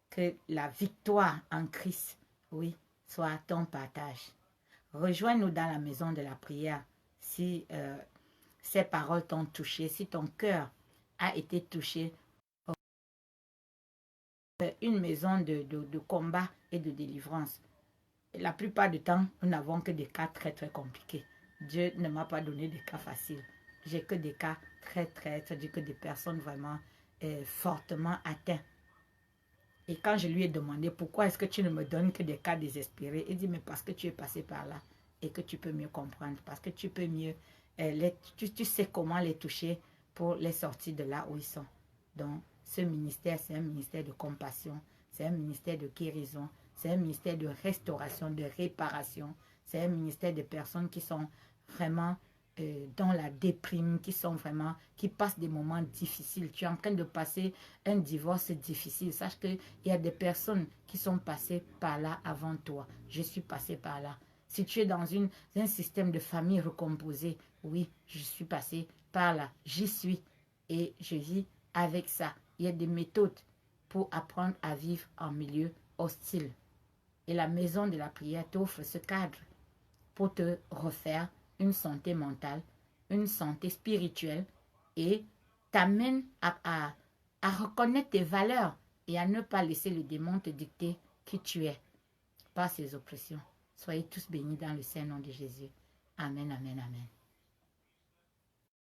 que la victoire en Christ, oui, soit ton partage. Rejoins-nous dans la maison de la prière si ces paroles t'ont touché, si ton cœur a été touché. Une maison de combat et de délivrance. Et la plupart du temps, nous n'avons que des cas très, très compliqués. Dieu ne m'a pas donné des cas faciles. J'ai que des cas très, c'est-à-dire que des personnes vraiment fortement atteintes. Et quand je lui ai demandé pourquoi est-ce que tu ne me donnes que des cas désespérés, il dit mais parce que tu es passé par là et que tu peux mieux comprendre, parce que tu peux mieux, tu sais comment les toucher pour les sortir de là où ils sont. Donc ce ministère, c'est un ministère de compassion, c'est un ministère de guérison, c'est un ministère de restauration, de réparation, c'est un ministère de personnes qui sont vraiment dans la déprime, qui passent des moments difficiles. Tu es en train de passer un divorce difficile. Sache qu'il y a des personnes qui sont passées par là avant toi. Je suis passée par là. Si tu es dans un système de famille recomposé, oui, je suis passée par là. J'y suis et je vis avec ça. Il y a des méthodes pour apprendre à vivre en milieu hostile. Et la maison de la prière t'offre ce cadre pour te refaire une santé mentale, une santé spirituelle et t'amène à reconnaître tes valeurs et à ne pas laisser le démon te dicter qui tu es par ses oppressions. Soyez tous bénis dans le Saint-Nom de Jésus. Amen, amen, amen.